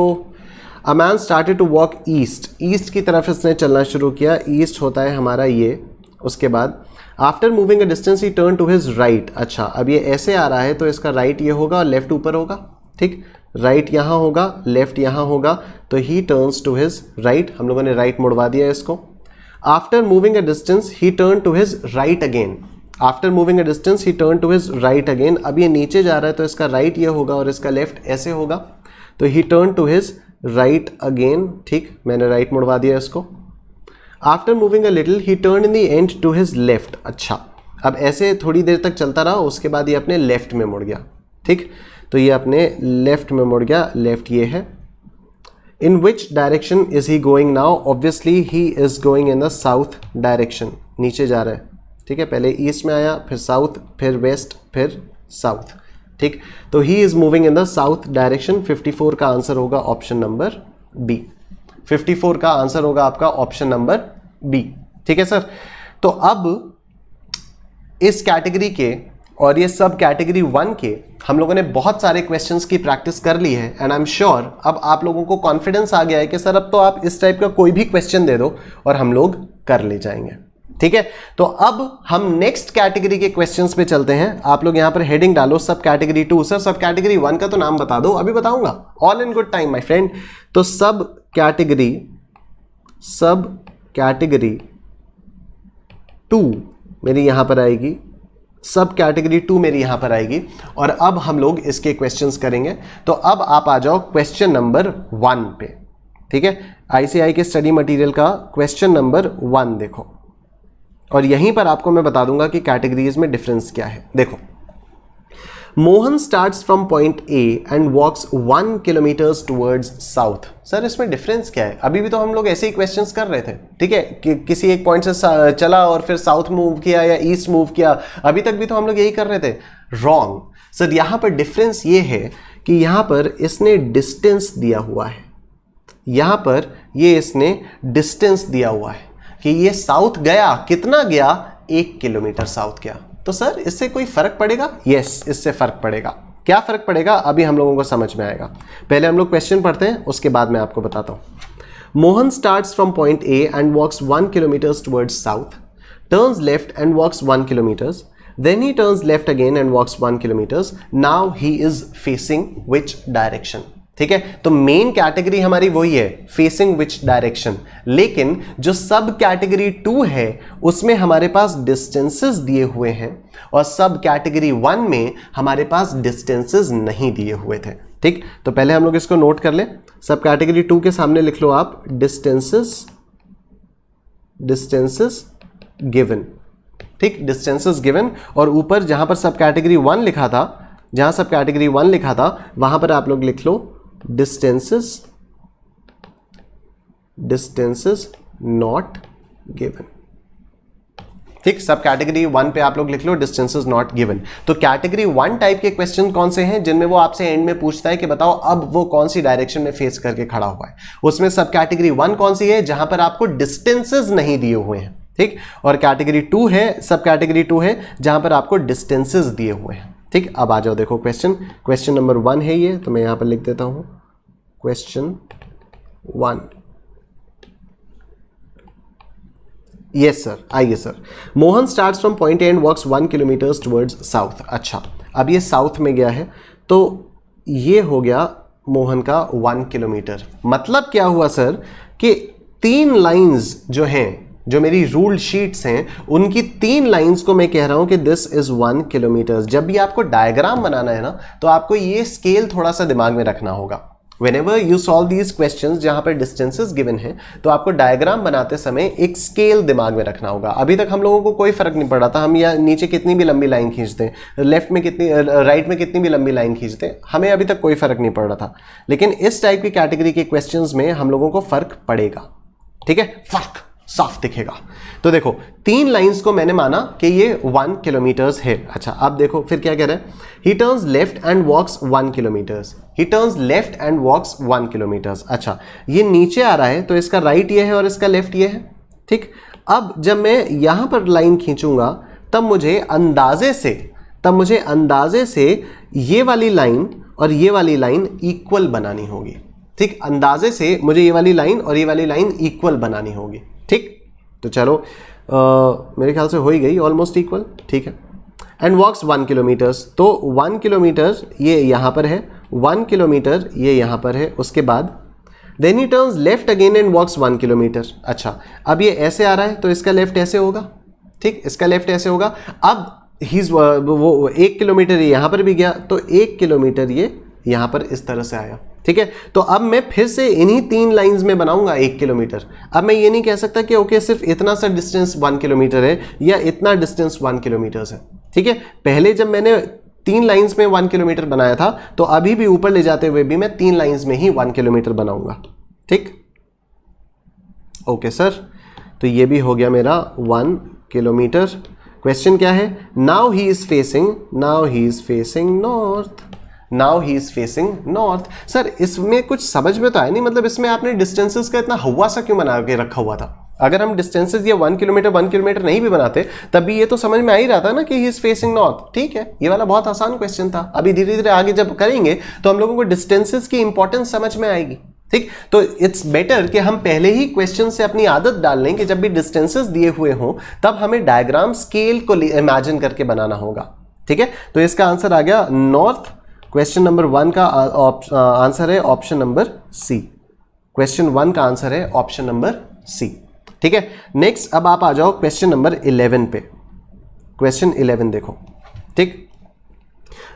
A man started to walk east. East की तरफ इसने चलना शुरू किया, ईस्ट होता है हमारा ये। उसके बाद after moving a distance he turn to his right. अच्छा, अब ये ऐसे आ रहा है तो इसका राइट ये होगा और लेफ्ट ऊपर होगा, ठीक, राइट यहाँ होगा, लेफ्ट यहाँ होगा, तो he turns to his right, हम लोगों ने राइट मुड़वा दिया इसको। After moving a distance he turn to his right again. After moving a distance he turn to his right again. अब ये नीचे जा रहा है तो इसका राइट ये होगा और इसका लेफ्ट ऐसे होगा, तो he turn to his right again, ठीक, मैंने राइट मुड़वा दिया इसको। After moving a little he turn in the end to his left. अच्छा, अब ऐसे थोड़ी देर तक चलता रहा, उसके बाद ये अपने लेफ्ट में मुड़ गया, ठीक, तो ये अपने लेफ्ट में मुड़ गया, लेफ्ट ये है। In which direction is he going now? Obviously he is going in the south direction, नीचे जा रहा है, ठीक है, पहले ईस्ट में आया, फिर साउथ, फिर वेस्ट, फिर साउथ, ठीक, तो he is moving in the south direction. 54 का आंसर होगा ऑप्शन नंबर बी। 54 का आंसर होगा आपका ऑप्शन नंबर बी, ठीक है सर। तो अब इस कैटेगरी के और ये सब कैटेगरी 1 के हम लोगों ने बहुत सारे क्वेश्चंस की प्रैक्टिस कर ली है एंड आई एम श्योर अब आप लोगों को कॉन्फिडेंस आ गया है कि सर अब तो आप इस टाइप का कोई भी क्वेश्चन दे दो और हम लोग कर ले जाएंगे, ठीक है। तो अब हम नेक्स्ट कैटेगरी के क्वेश्चंस पे चलते हैं। आप लोग यहां पर हेडिंग डालो सब कैटेगरी 2। सर सब कैटेगरी 1 का तो नाम बता दो, अभी बताऊंगा, all in good time my friend. तो सब कैटेगरी 2 मेरी यहां पर आएगी, सब कैटेगरी 2 मेरी यहां पर आएगी और अब हम लोग इसके क्वेश्चंस करेंगे। तो अब आप आ जाओ क्वेश्चन नंबर 1 पे, ठीक है। आईसीआई के स्टडी मटेरियल का क्वेश्चन नंबर 1 देखो और यहीं पर आपको मैं बता दूंगा कि कैटेगरीज में डिफरेंस क्या है। देखो, Mohan starts from point A and walks 1 kilometres towards south. Sir इसमें डिफरेंस क्या है? अभी भी तो हम लोग ऐसे ही क्वेश्चंस कर रहे थे, ठीक है, कि किसी एक पॉइंट से चला और फिर साउथ मूव किया या ईस्ट मूव किया, अभी तक भी तो हम लोग यही कर रहे थे। रॉन्ग सर, यहां पर डिफरेंस ये है कि यहां पर इसने डिस्टेंस दिया हुआ है, यहां पर ये इसने डिस्टेंस दिया हुआ है कि ये साउथ गया, कितना गया, 1 किलोमीटर साउथ गया। तो सर इससे कोई फर्क पड़ेगा? यस, इससे फर्क पड़ेगा। क्या फर्क पड़ेगा अभी हम लोगों को समझ में आएगा। पहले हम लोग क्वेश्चन पढ़ते हैं, उसके बाद मैं आपको बताता हूं। Mohan starts from point A and walks 1 kilometres towards south, turns left and walks 1 kilometres, then he turns left again and walks 1 kilometers. Now he is facing which direction? ठीक है, तो मेन कैटेगरी हमारी वही है, फेसिंग विच डायरेक्शन। लेकिन जो सब category 2 है उसमें हमारे पास डिस्टेंसेस दिए हुए हैं और सब कैटेगरी 1 में हमारे पास डिस्टेंसेस नहीं दिए हुए थे, ठीक। तो पहले हम लोग इसको नोट कर ले। सब कैटेगरी 2 के सामने लिख लो आप डिस्टेंसेस गिवन, ठीक, डिस्टेंसेस गिवन। और ऊपर जहां पर सब कैटेगरी 1 लिखा था, जहां सब कैटेगरी 1 लिखा था वहां पर आप लोग लिख लो डिस्टेंसेस नॉट गिवन, ठीक। सब कैटेगरी 1 पे आप लोग लिख लो डिस्टेंसेस नॉट गिवन। तो कैटेगरी 1 टाइप के क्वेश्चन कौन से हैं जिनमें वो आपसे एंड में पूछता है कि बताओ अब वो कौन सी डायरेक्शन में फेस करके खड़ा हुआ है। उसमें सब कैटेगरी 1 कौन सी है? जहां पर आपको डिस्टेंसेस नहीं दिए हुए हैं, ठीक। और कैटेगरी 2 है, सब कैटेगरी 2 है जहां पर आपको डिस्टेंसेस दिए हुए हैं, ठीक। अब आ जाओ, देखो क्वेश्चन नंबर 1 है ये, तो मैं यहां पर लिख देता हूं क्वेश्चन 1। यस सर, आइए सर। Mohan starts from point A and walks 1 kilometres towards south. अच्छा, अब ये साउथ में गया है तो ये हो गया मोहन का 1 किलोमीटर। मतलब क्या हुआ सर कि 3 लाइंस जो हैं, जो मेरी रूल शीट्स हैं, उनकी 3 लाइंस को मैं कह रहा हूं कि दिस इज 1 किलोमीटर। जब भी आपको डायग्राम बनाना है ना, तो आपको ये स्केल थोड़ा सा दिमाग में रखना होगा। Whenever you solve these questions जहां पर डिस्टेंसेस गिवन है, तो आपको डायग्राम बनाते समय एक स्केल दिमाग में रखना होगा। अभी तक हम लोगों को कोई फर्क नहीं पड़ रहा था, हम या नीचे कितनी भी लंबी लाइन खींचते हैं, लेफ्ट में कितनी, राइट में कितनी भी लंबी लाइन खींचते हैं, हमें अभी तक कोई फर्क नहीं पड़ रहा था। लेकिन इस टाइप की कैटेगरी के क्वेश्चंस में हम लोगों को फर्क पड़ेगा, ठीक है, फर्क साफ दिखेगा। तो देखो 3 लाइंस को मैंने माना कि ये 1 किलोमीटर्स है। अच्छा, अब देखो फिर क्या कह रहा है, he turns left and walks 1 kilometres, he turns left and walks 1 kilometres. अच्छा, ये नीचे आ रहा है तो इसका राइट ये है और इसका लेफ्ट ये है, ठीक। अब जब मैं यहां पर लाइन खींचूंगा तब मुझे अंदाजे से ये वाली लाइन और ये वाली लाइन इक्वल बनानी होगी, ठीक। अंदाजे से मुझे ये वाली लाइन और ये वाली लाइन इक्वल बनानी होगी, ठीक। तो चलो मेरे ख्याल से हो ही गई, ऑलमोस्ट इक्वल, ठीक है। एंड वॉक्स 1 किलोमीटर्स, तो 1 किलोमीटर ये यहाँ पर है, 1 किलोमीटर ये यहाँ पर है। उसके बाद then he turns left again and walks 1 kilometre. अच्छा, अब ये ऐसे आ रहा है तो इसका लेफ्ट ऐसे होगा, ठीक, इसका लेफ्ट ऐसे होगा। अब वो 1 किलोमीटर ये यहाँ पर भी गया तो 1 किलोमीटर ये यहाँ पर इस तरह से आया, ठीक है। तो अब मैं फिर से इन्हीं 3 लाइंस में बनाऊंगा 1 kilometer। अब मैं ये नहीं कह सकता कि ओके सिर्फ इतना सा डिस्टेंस 1 किलोमीटर है या इतना डिस्टेंस 1 किलोमीटर है, ठीक है। पहले जब मैंने 3 लाइंस में 1 किलोमीटर बनाया था तो अभी भी ऊपर ले जाते हुए भी मैं 3 लाइंस में ही 1 किलोमीटर बनाऊंगा, ठीक, ओके सर, तो ये भी हो गया मेरा 1 किलोमीटर। क्वेश्चन क्या है, now he is facing north, now he is facing north. Sir इसमें कुछ समझ में तो आया नहीं, मतलब इसमें आपने डिस्टेंसेस का इतना हवा सा क्यों बना के रखा हुआ था? अगर हम डिस्टेंसेस ये 1 किलोमीटर नहीं भी बनाते तब भी ये तो समझ में आ ही रहा था ना कि ही इज फेसिंग नॉर्थ। ठीक है, ये वाला बहुत आसान क्वेश्चन था। अभी धीरे धीरे आगे जब करेंगे तो हम लोगों को डिस्टेंसेस की इंपॉर्टेंस समझ में आएगी। ठीक, तो इट्स बेटर कि हम पहले ही क्वेश्चन से अपनी आदत डाल लें कि जब भी डिस्टेंसेस दिए हुए हों तब हमें डायग्राम स्केल को इमेजिन करके बनाना होगा। ठीक है, तो इसका आंसर आ गया नॉर्थ। क्वेश्चन नंबर 1 का आंसर है ऑप्शन नंबर सी। क्वेश्चन 1 का आंसर है ऑप्शन नंबर सी। ठीक है, नेक्स्ट अब आप आ जाओ क्वेश्चन नंबर 11 पे। क्वेश्चन 11 देखो। ठीक,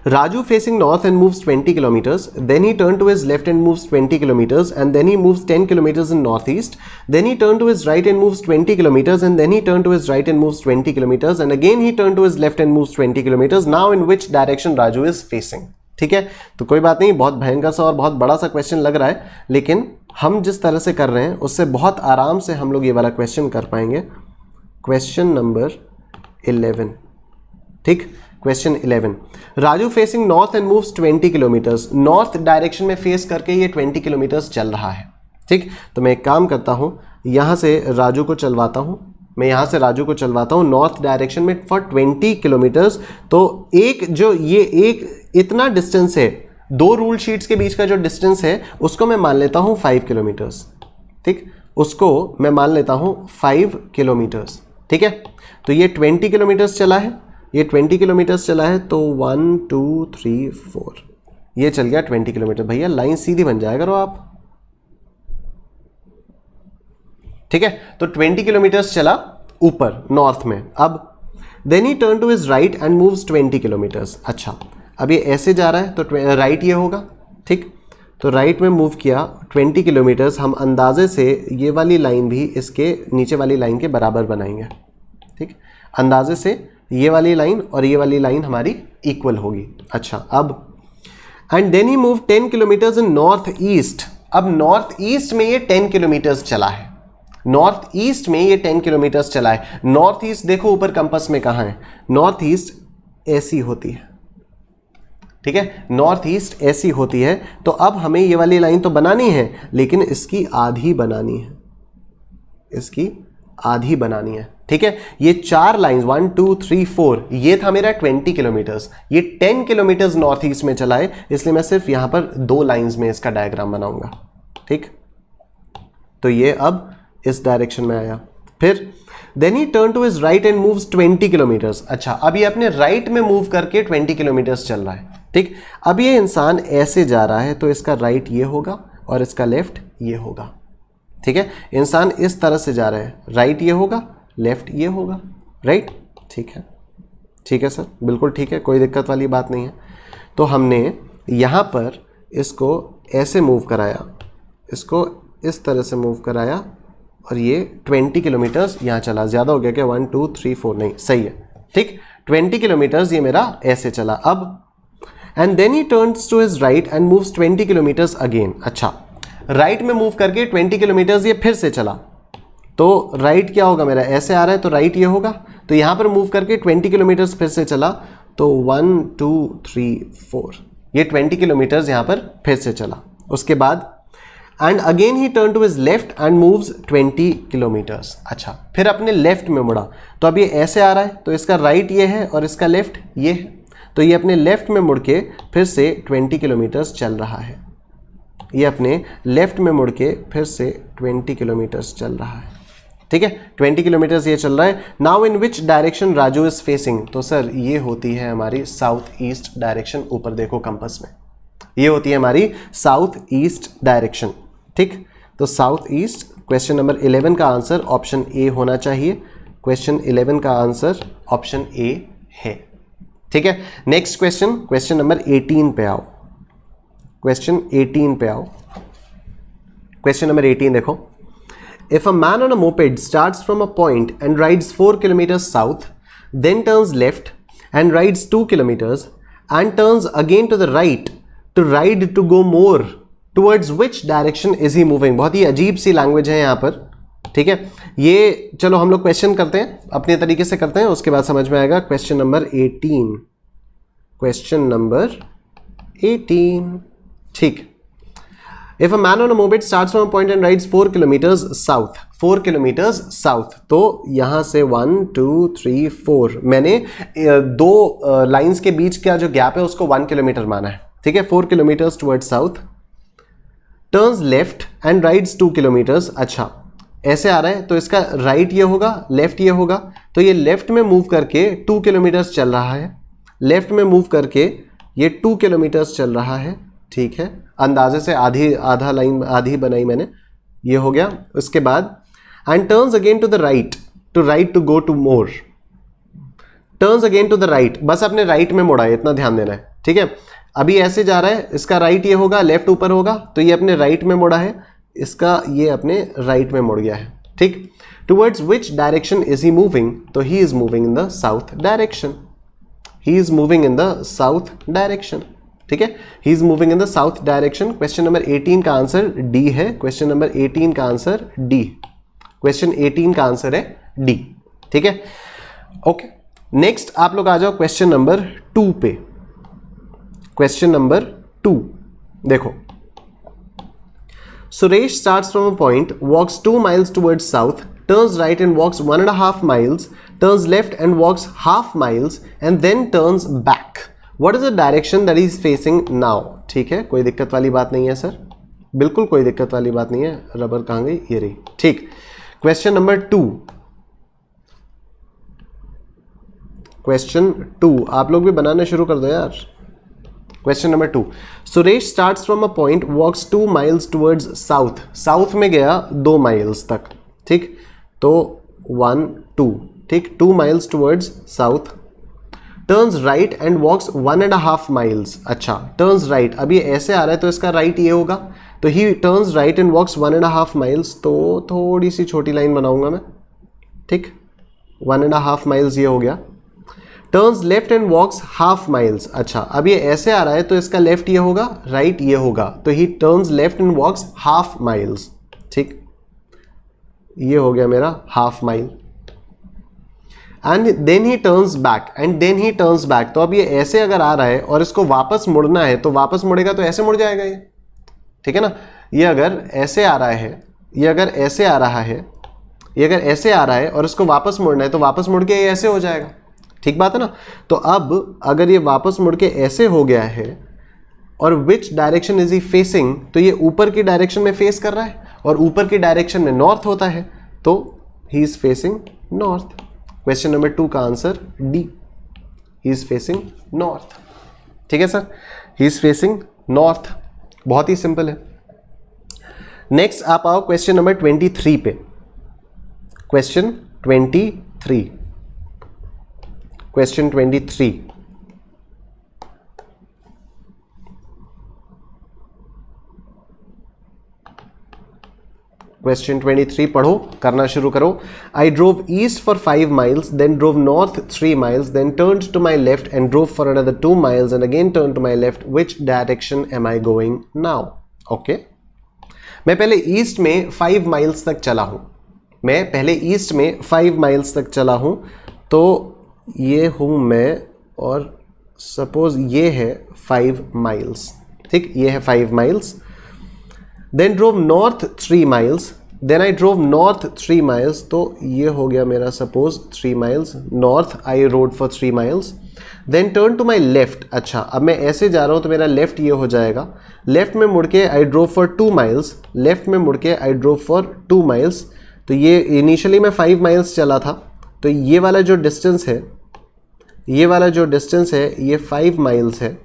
Raju facing north and moves 20 kilometers. Then he turned to his left and moves 20 kilometers. And then he moves 10 kilometers in northeast. Then he turned to his right and moves 20 kilometers. And then he turned to his right and moves 20 kilometers. And again he turned to his left and moves 20 kilometers. Now in which direction Raju is facing? ठीक है, तो कोई बात नहीं, बहुत भयंकर सा और बहुत बड़ा सा क्वेश्चन लग रहा है, लेकिन हम जिस तरह से कर रहे हैं उससे बहुत आराम से हम लोग ये वाला क्वेश्चन कर पाएंगे। Question number 11। ठीक, question 11, Raju facing north and moves 20 kilometres. North direction में फेस करके ये 20 किलोमीटर्स चल रहा है। ठीक, तो मैं एक काम करता हूँ, यहाँ से राजू को चलवाता हूँ, नॉर्थ डायरेक्शन में फॉर 20 किलोमीटर्स। तो एक जो ये एक इतना डिस्टेंस है, दो रूल शीट्स के बीच का जो डिस्टेंस है उसको मैं मान लेता हूँ 5 किलोमीटर्स। ठीक, उसको मैं मान लेता हूँ 5 किलोमीटर्स। ठीक है, तो ये 20 किलोमीटर्स चला है, ये 20 किलोमीटर्स चला है, तो 1 2 3 4 ये चल गया 20 किलोमीटर। भैया लाइन सीधी बन जाया करो आप। ठीक है, तो 20 किलोमीटर्स चला ऊपर नॉर्थ में। अब then he turn to his right and moves 20 kilometres. अच्छा, अब ये ऐसे जा रहा है तो राइट ये होगा। ठीक, तो राइट में मूव किया 20 किलोमीटर्स, हम अंदाजे से ये वाली लाइन भी इसके नीचे वाली लाइन के बराबर बनाएंगे। ठीक, अंदाजे से ये वाली लाइन और ये वाली लाइन हमारी इक्वल होगी। अच्छा, अब and then he move 10 kilometres in north east. अब नॉर्थ ईस्ट में ये 10 किलोमीटर्स चला है, नॉर्थ ईस्ट में ये 10 किलोमीटर्स चला है। नॉर्थ ईस्ट देखो ऊपर कंपास में कहाँ है, नॉर्थ ईस्ट ऐसी होती है। ठीक है, नॉर्थ ईस्ट ऐसी होती है, तो अब हमें ये वाली लाइन तो बनानी है लेकिन इसकी आधी बनानी है, इसकी आधी बनानी है। ठीक है, ये 4 लाइंस 1 2 3 4 ये था मेरा 20 किलोमीटर्स, ये 10 किलोमीटर्स नॉर्थ ईस्ट में चला है, इसलिए मैं सिर्फ यहां पर 2 लाइंस में इसका डायग्राम बनाऊंगा। ठीक, तो ये अब इस डायरेक्शन में आया। फिर then he turn to his right and moves 20 kilometres. अच्छा, अब ये अपने राइट में मूव करके 20 किलोमीटर्स चल रहा है। ठीक, अब ये इंसान ऐसे जा रहा है तो इसका राइट ये होगा और इसका लेफ्ट ये होगा। ठीक है, इंसान इस तरह से जा रहा है, राइट ये होगा, लेफ्ट ये होगा, राइट। ठीक है, ठीक है सर, बिल्कुल ठीक है, कोई दिक्कत वाली बात नहीं है। तो हमने यहाँ पर इसको ऐसे मूव कराया, इसको इस तरह से मूव कराया और ये 20 किलोमीटर्स यहाँ चला। ज़्यादा हो गया क्या? 1 2 3 4 नहीं, सही है। ठीक, 20 किलोमीटर्स ये मेरा ऐसे चला। अब and then he turns to his right and moves 20 kilometres again. अच्छा, राइट में मूव करके 20 किलोमीटर्स ये फिर से चला, तो राइट क्या होगा मेरा, ऐसे आ रहा है तो राइट ये होगा। तो यहाँ पर मूव करके 20 किलोमीटर्स फिर से चला, तो 1 2 3 4 ये 20 किलोमीटर्स यहाँ पर फिर से चला। उसके बाद and again he turn to his left and moves 20 kilometres. अच्छा, फिर अपने लेफ्ट में मुड़ा, तो अब ये ऐसे आ रहा है तो इसका राइट ये है और इसका लेफ्ट ये है, तो ये अपने लेफ्ट में मुड़ के फिर से 20 किलोमीटर्स चल रहा है। ये अपने लेफ्ट में मुड़ के फिर से 20 किलोमीटर्स चल रहा है। ठीक है, 20 किलोमीटर्स ये चल रहा है। Now in which direction Raju is facing, तो सर ये होती है हमारी साउथ ईस्ट डायरेक्शन। ऊपर देखो कंपास में, ये होती है हमारी साउथ ईस्ट डायरेक्शन। ठीक, तो साउथ ईस्ट। क्वेश्चन नंबर 11 का आंसर ऑप्शन ए होना चाहिए। क्वेश्चन 11 का आंसर ऑप्शन ए है। ठीक है, नेक्स्ट क्वेश्चन, क्वेश्चन नंबर 18 पे आओ। क्वेश्चन 18 पे आओ। क्वेश्चन नंबर 18 देखो, if a man on a moped starts from a point and rides 4 kilometres south, then turns left and rides 2 kilometres and turns again to the right to ride to go more towards which direction is he moving. बहुत ही अजीब सी language है यहाँ पर, ठीक है। ये चलो हम लोग क्वेश्चन करते हैं, अपने तरीके से करते हैं, उसके बाद समझ में आएगा। क्वेश्चन नंबर 18, क्वेश्चन नंबर 18, ठीक। If a man on a moped starts from a point and rides 4 kilometers south, 4 kilometers south, तो यहाँ से 1 2 3 4 मैंने दो लाइंस के बीच का जो गैप है उसको 1 किलोमीटर माना है, ठीक है। 4 kilometres towards south, turns left and rides 2 kilometres. अच्छा, ऐसे आ रहा है तो इसका राइट ये होगा, लेफ्ट ये होगा, तो ये लेफ्ट में मूव करके 2 किलोमीटर्स चल रहा है, लेफ्ट में मूव करके ये 2 किलोमीटर्स चल रहा है, ठीक है। अंदाजे से आधा लाइन आधी बनाई मैंने, ये हो गया। उसके बाद and turns again to the right to go two more, turns again to the right, बस अपने राइट में मुड़ा है, इतना ध्यान देना है, ठीक है। अभी ऐसे जा रहा है, इसका राइट ये होगा, लेफ्ट ऊपर होगा, तो ये अपने राइट में मुड़ा है, इसका ये अपने राइट में मुड़ गया है, ठीक। Towards which direction is he moving, तो he is moving in the south direction, he is moving in the south direction, ठीक है। He is moving in the south direction. Question number 18 का आंसर डी है, question number 18 का answer D, question 18 का answer है D, ठीक है। Okay, next आप लोग आ जाओ क्वेश्चन नंबर 2 पे। क्वेश्चन नंबर 2 देखो, Suresh starts from a point, walks 2 miles towards south, turns right and walks 1.5 miles, turns left and walks half miles and then turns back. What is the direction that he is facing now? ठीक है, कोई दिक्कत वाली बात नहीं है sir, बिल्कुल कोई दिक्कत वाली बात नहीं है। रबर कहाँ गई, ये रही, ठीक। क्वेश्चन नंबर 2, क्वेश्चन 2 आप लोग भी बनाना शुरू कर दो यार। Question number 2, Suresh starts from a point, walks 2 miles towards south, south में गया 2 miles तक, ठीक। तो 1 2, ठीक, 2 miles towards south, turns right and walks 1.5 miles। अच्छा, टर्न्स राइट, अब ये ऐसे आ रहा है तो इसका राइट ये होगा, तो he turns right and walks 1.5 miles, तो थोड़ी सी छोटी लाइन बनाऊंगा मैं, ठीक। 1.5 miles ये हो गया। Turns left and walks half miles. अच्छा, अब ये ऐसे आ रहा है तो इसका लेफ्ट ये होगा, राइट ये होगा, तो he turns left and walks half miles, ठीक। ये हो गया मेरा half mile. And then he turns back, and then he turns back, तो अब ये ऐसे अगर आ रहा है और इसको वापस मुड़ना है तो वापस मुड़ेगा तो ऐसे मुड़ जाएगा ये, ठीक है ना। ये अगर ऐसे आ रहा है, ये अगर ऐसे आ रहा है, ये अगर ऐसे आ रहा है और इसको वापस मुड़ना है तो वापस मुड़ के ये ऐसे हो जाएगा, ठीक बात है ना। तो अब अगर ये वापस मुड़ के ऐसे हो गया है और विच डायरेक्शन इज ही फेसिंग, तो ये ऊपर की डायरेक्शन में फेस कर रहा है और ऊपर की डायरेक्शन में नॉर्थ होता है, तो he is facing north. Question number 2 का answer D, he is facing north, ठीक है sir, he is facing north, बहुत ही सिंपल है। नेक्स्ट आप आओ क्वेश्चन नंबर 23 पे। क्वेश्चन 23, क्वेश्चन 23, क्वेश्चन 23 पढ़ो, करना शुरू करो। I drove east for 5 miles, then drove north 3 miles, then turned to my left and drove for another 2 miles and again turn to my left, which direction am I going now? Okay, मैं पहले east में 5 miles तक चला हूं, मैं पहले east में 5 miles तक चला हूं, तो ये हूं मैं, और सपोज ये है 5 miles, ठीक, ये है 5 miles। Then drove north 3 miles, then I drove north 3 miles, तो ये हो गया मेरा suppose 3 miles north, I rode for 3 miles, then turn to my left. अच्छा, अब मैं ऐसे जा रहा हूँ तो मेरा लेफ्ट ये हो जाएगा, लेफ्ट में मुड़ के I drove for 2 miles, left में मुड़ के आई ड्रोव फॉर 2 miles, तो ये इनिशियली मैं 5 miles चला था, तो ये वाला जो डिस्टेंस है, ये वाला जो डिस्टेंस है ये 5 miles है,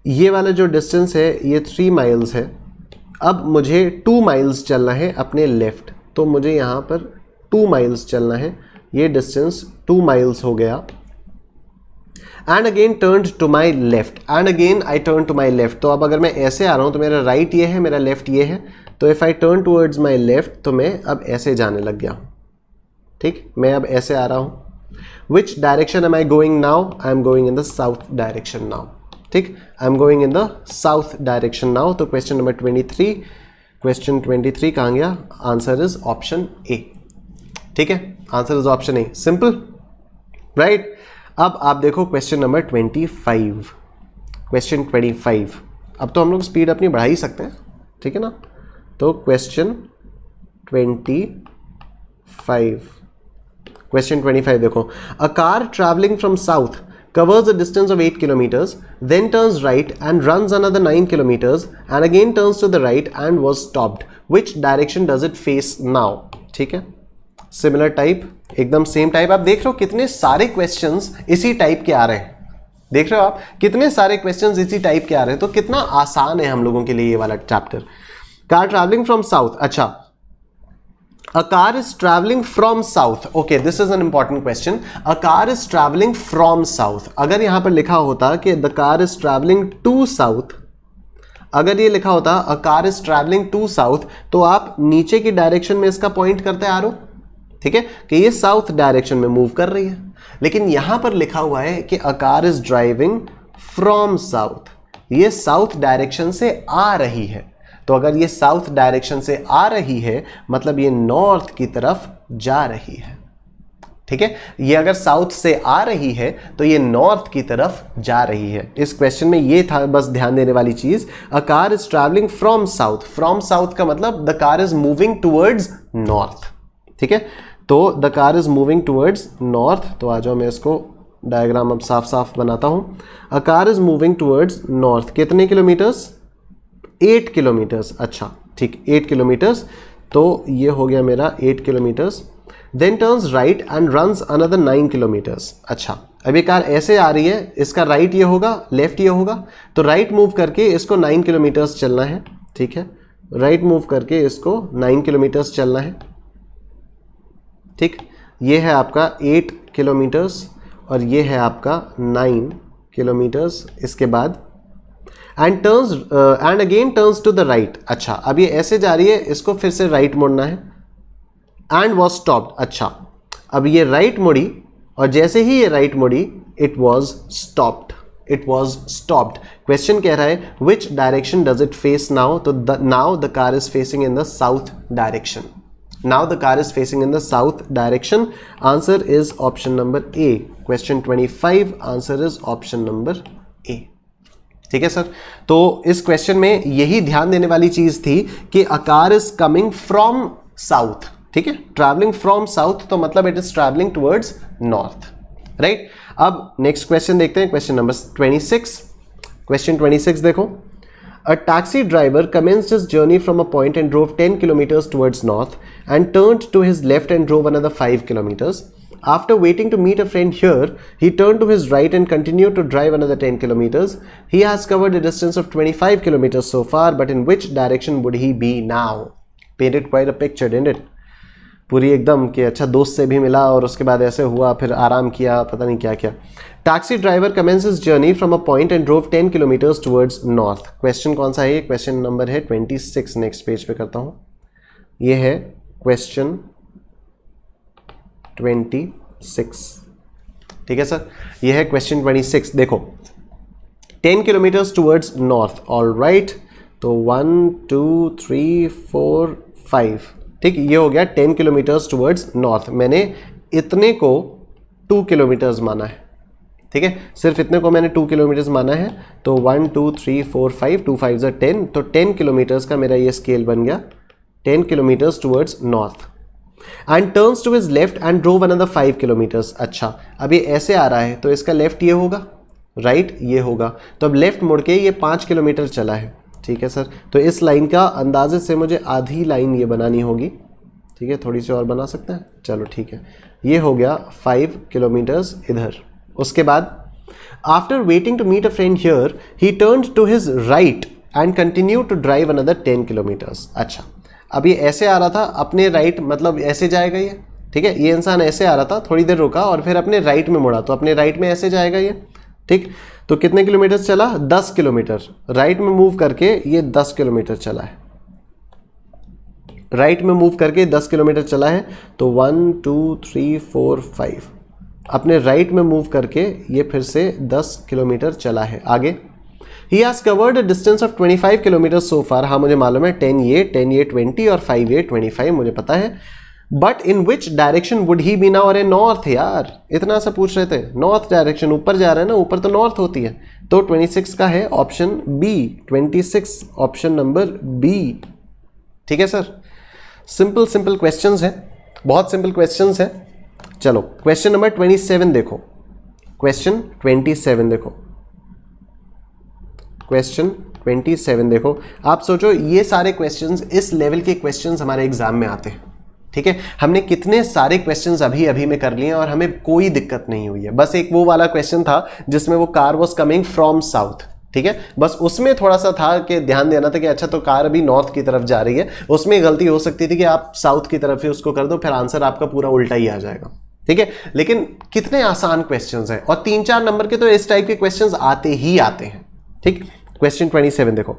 ये वाला जो डिस्टेंस है ये 3 miles है। अब मुझे 2 miles चलना है अपने लेफ्ट, तो मुझे यहाँ पर 2 miles चलना है, ये डिस्टेंस 2 miles हो गया। And again turn to my left, and again I turn to my left, तो अब अगर मैं ऐसे आ रहा हूँ तो मेरा राइट ये है, मेरा लेफ्ट ये है, तो if I turn towards my left, तो मैं अब ऐसे जाने लग गया हूँ, ठीक, मैं अब ऐसे आ रहा हूँ। Which direction am I going now? I am going in the south direction now, ठीक, I am going in the south direction now. तो क्वेश्चन नंबर 23, क्वेश्चन 23 कहाँ गया? Answer is option A. ठीक है, answer is option A, simple, right. अब आप देखो question number 25, question 25। अब तो हम लोग स्पीड अपनी बढ़ा ही सकते हैं, ठीक है ना। तो क्वेश्चन 25 देखो, a car travelling from south covers a distance of 8 kilometers, then turns right and runs another 9 kilometers and again turns to the right and was stopped. Which direction does it face now? ठीक है, similar type, एकदम same type. आप देख रहे हो कितने सारे questions इसी टाइप के आ रहे हैं, देख रहे हो आप कितने सारे क्वेश्चंस इसी टाइप के आ रहे हैं। तो कितना आसान है हम लोगों के लिए ये वाला chapter. Car travelling from south, अच्छा, a car is traveling from south. Okay, this is an important question. A car is traveling from south. अगर यहां पर लिखा होता कि the car is traveling to south, अगर ये लिखा होता a car is traveling to south, तो आप नीचे की डायरेक्शन में इसका पॉइंट करते आ रहे हो, ठीक है, कि ये साउथ डायरेक्शन में मूव कर रही है। लेकिन यहां पर लिखा हुआ है कि a car is driving from south, ये साउथ डायरेक्शन से आ रही है। तो अगर ये साउथ डायरेक्शन से आ रही है मतलब ये नॉर्थ की तरफ जा रही है, ठीक है। ये अगर साउथ से आ रही है तो ये नॉर्थ की तरफ जा रही है। इस क्वेश्चन में ये था बस ध्यान देने वाली चीज, a car is travelling from south. From south का मतलब the car is moving towards north, ठीक है। तो the car is moving towards north. तो आ जाओ, मैं इसको डायग्राम अब साफ साफ बनाता हूं। A car is moving towards north, कितने किलोमीटर्स? 8 किलोमीटर्स। अच्छा ठीक, 8 किलोमीटर्स। तो ये हो गया मेरा 8 kilometres. Then turns right and runs another 9 kilometres. अच्छा, अब ये कार ऐसे आ रही है, इसका राइट ये होगा, लेफ्ट ये होगा। तो राइट मूव करके इसको 9 किलोमीटर्स चलना है, ठीक है। राइट मूव करके इसको 9 किलोमीटर्स चलना है, ठीक। ये है आपका 8 किलोमीटर्स और ये है आपका 9 किलोमीटर्स। इसके बाद and turns and again turns to the right. अच्छा, अब ये ऐसे जा रही है, इसको फिर से राइट मुड़ना है। And was stopped. अच्छा, अब ये राइट मुड़ी और जैसे ही ये राइट मुड़ी it was stopped, it was stopped. Question कह रहा है which direction does it face now? तो now the car is facing in the south direction. Now the car is facing in the south direction. Answer is option number A. Question 25 answer is option number A, ठीक है sir. तो इस question में यही ध्यान देने वाली चीज थी कि a car is coming from south, ठीक है। ट्रैवलिंग फ्रॉम साउथ तो मतलब it is travelling towards north, right. अब नेक्स्ट क्वेश्चन देखते हैं, क्वेश्चन नंबर 26। क्वेश्चन 26 देखो, a taxi driver commenced his journey from a point and drove 10 kilometers towards north and turned to his left and drove another 5 kilometers. After waiting to meet a friend here, he turned to his right and continued to drive another 10 kilometers. He has covered a distance of 25 kilometers so far, but in which direction would he be now? Painted quite a picture, didn't it? पूरी एकदम कि अच्छा दोस्त से भी मिला और उसके बाद ऐसे हुआ, फिर आराम किया, पता नहीं क्या क्या। Taxi driver commences journey from a point and drove 10 kilometers towards north. Question कौन सा है ये? क्वेश्चन नंबर है 26। नेक्स्ट पेज पे करता हूँ, ये है क्वेश्चन 26, ठीक है सर। ये है क्वेश्चन 26। देखो 10 kilometres towards north, all right. तो 1 2 3 4 5, ठीक, ये हो गया 10 किलोमीटर्स टुवर्ड्स नॉर्थ। मैंने इतने को 2 किलोमीटर्स माना है, ठीक है, सिर्फ इतने को मैंने 2 किलोमीटर्स माना है। तो 1 2 3 4 5, 2 5 ज़ा 10, तो 10 किलोमीटर्स का मेरा ये स्केल बन गया, 10 kilometres towards north. And turns to his left and drove another 5 kilometres. अच्छा, अब ये ऐसे आ रहा है तो इसका लेफ्ट ये होगा, राइट ये होगा। तो अब लेफ्ट मुड़ के ये 5 किलोमीटर चला है, ठीक है सर। तो इस लाइन का अंदाजे से मुझे आधी लाइन ये बनानी होगी, ठीक है, थोड़ी सी और बना सकते हैं, चलो ठीक है। ये हो गया 5 किलोमीटर्स इधर। उसके बाद after waiting to meet a friend here he turned to his right and continue to drive another 10 kilometres. अच्छा, अब ये ऐसे आ रहा था, अपने राइट मतलब ऐसे जाएगा ये, ठीक है। ये इंसान ऐसे आ रहा था, थोड़ी देर रुका और फिर अपने राइट में मुड़ा, तो अपने राइट में ऐसे जाएगा ये, ठीक। तो कितने किलोमीटर चला? 10 किलोमीटर। राइट में मूव करके ये 10 किलोमीटर चला है, राइट में मूव करके 10 किलोमीटर चला है। तो 1 2 3 4 5, अपने राइट में मूव करके ये फिर से 10 किलोमीटर चला है। आगे he has covered a distance of 25 kilometre so far. हाँ मुझे मालूम है, 10 ये 20 और 5 ये 25 मुझे पता है। But in which direction would he be now? अरे नॉर्थ यार, इतना सा पूछ रहे थे। नॉर्थ डायरेक्शन, ऊपर जा रहे हैं ना, ऊपर तो नॉर्थ होती है। तो 26 का है option B, 26 option number B. ठीक है सर, सिंपल सिंपल क्वेश्चंस हैं, बहुत सिंपल क्वेश्चंस हैं। चलो क्वेश्चन नंबर 27 देखो, क्वेश्चन 27 देखो, क्वेश्चन 27 देखो। आप सोचो ये सारे क्वेश्चंस, इस लेवल के क्वेश्चंस हमारे एग्जाम में आते हैं। ठीक है, हमने कितने सारे क्वेश्चंस अभी अभी में कर लिए और हमें कोई दिक्कत नहीं हुई है। बस एक वो वाला क्वेश्चन था जिसमें वो car was coming from south. ठीक है, बस उसमें थोड़ा सा था कि ध्यान देना था कि अच्छा तो कार अभी नॉर्थ की तरफ जा रही है, उसमें गलती हो सकती थी कि आप साउथ की तरफ ही उसको कर दो, फिर आंसर आपका पूरा उल्टा ही आ जाएगा। ठीक है, लेकिन कितने आसान क्वेश्चंस हैं, और 3-4 नंबर के तो इस टाइप के क्वेश्चंस आते ही आते हैं। ठीक, क्वेश्चन 27 देखो।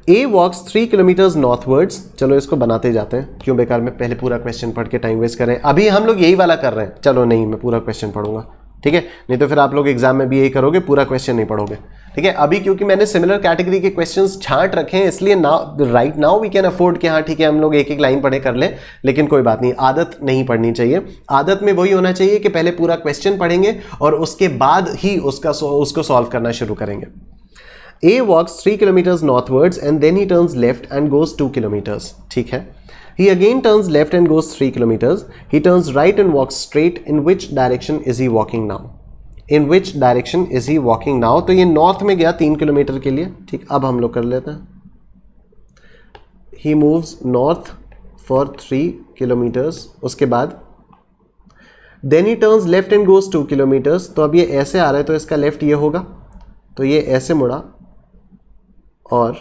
A walks 3 kilometres northwards. चलो इसको बनाते जाते हैं, क्यों बेकार में पहले पूरा क्वेश्चन पढ़ के टाइम वेस्ट करें। अभी हम लोग यही वाला कर रहे हैं। चलो नहीं, मैं पूरा क्वेश्चन पढ़ूंगा। ठीक है, नहीं तो फिर आप लोग एग्जाम में भी यही करोगे, पूरा क्वेश्चन नहीं पढ़ोगे। ठीक है, अभी क्योंकि मैंने सिमिलर कैटेगरी के क्वेश्चंस छांट रखे हैं, इसलिए right now we can afford कि हाँ ठीक है हम लोग एक एक लाइन पढ़े कर लें, लेकिन कोई बात नहीं, आदत नहीं पढ़नी चाहिए। आदत में वही होना चाहिए कि पहले पूरा क्वेश्चन पढ़ेंगे और उसके बाद ही उसको सॉल्व करना शुरू करेंगे। A walks 3 kilometers northwards and then he turns left and goes 2 kilometers. ठीक है, he again turns left and goes 3 kilometers. He turns right and walks straight. In which direction is he walking now? In which direction is he walking now? तो ये north में गया 3 kilometre के लिए। ठीक, अब हम लोग कर लेते हैं। He moves north for 3 kilometers. उसके बाद then he turns left and goes 2 kilometers. तो अब ये ऐसे आ रहा है तो इसका लेफ्ट ये होगा, तो ये ऐसे मुड़ा और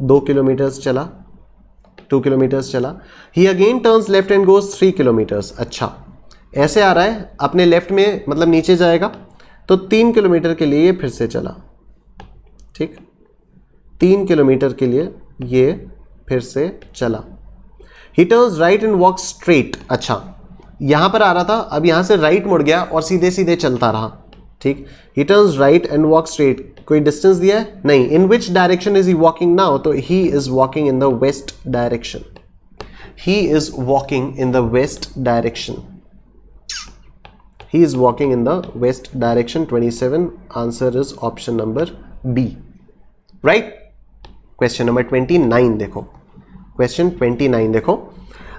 2 किलोमीटर्स चला, 2 किलोमीटर्स चला। He again turns left and goes 3 kilometres. अच्छा, ऐसे आ रहा है, अपने लेफ्ट में मतलब नीचे जाएगा, तो 3 किलोमीटर के लिए ये फिर से चला। ठीक, 3 किलोमीटर के लिए ये फिर से चला। ही turns right and walk straight. अच्छा, यहां पर आ रहा था, अब यहां से राइट मुड़ गया और सीधे सीधे चलता रहा। ठीक, he turns right and walk straight. कोई डिस्टेंस दिया है? नहीं। In which direction is he walking now? तो he is walking in the west direction. He is walking in the west direction. He is walking in the west direction. 27 answer is option number B, right. Question number 29 देखो, question 29 देखो।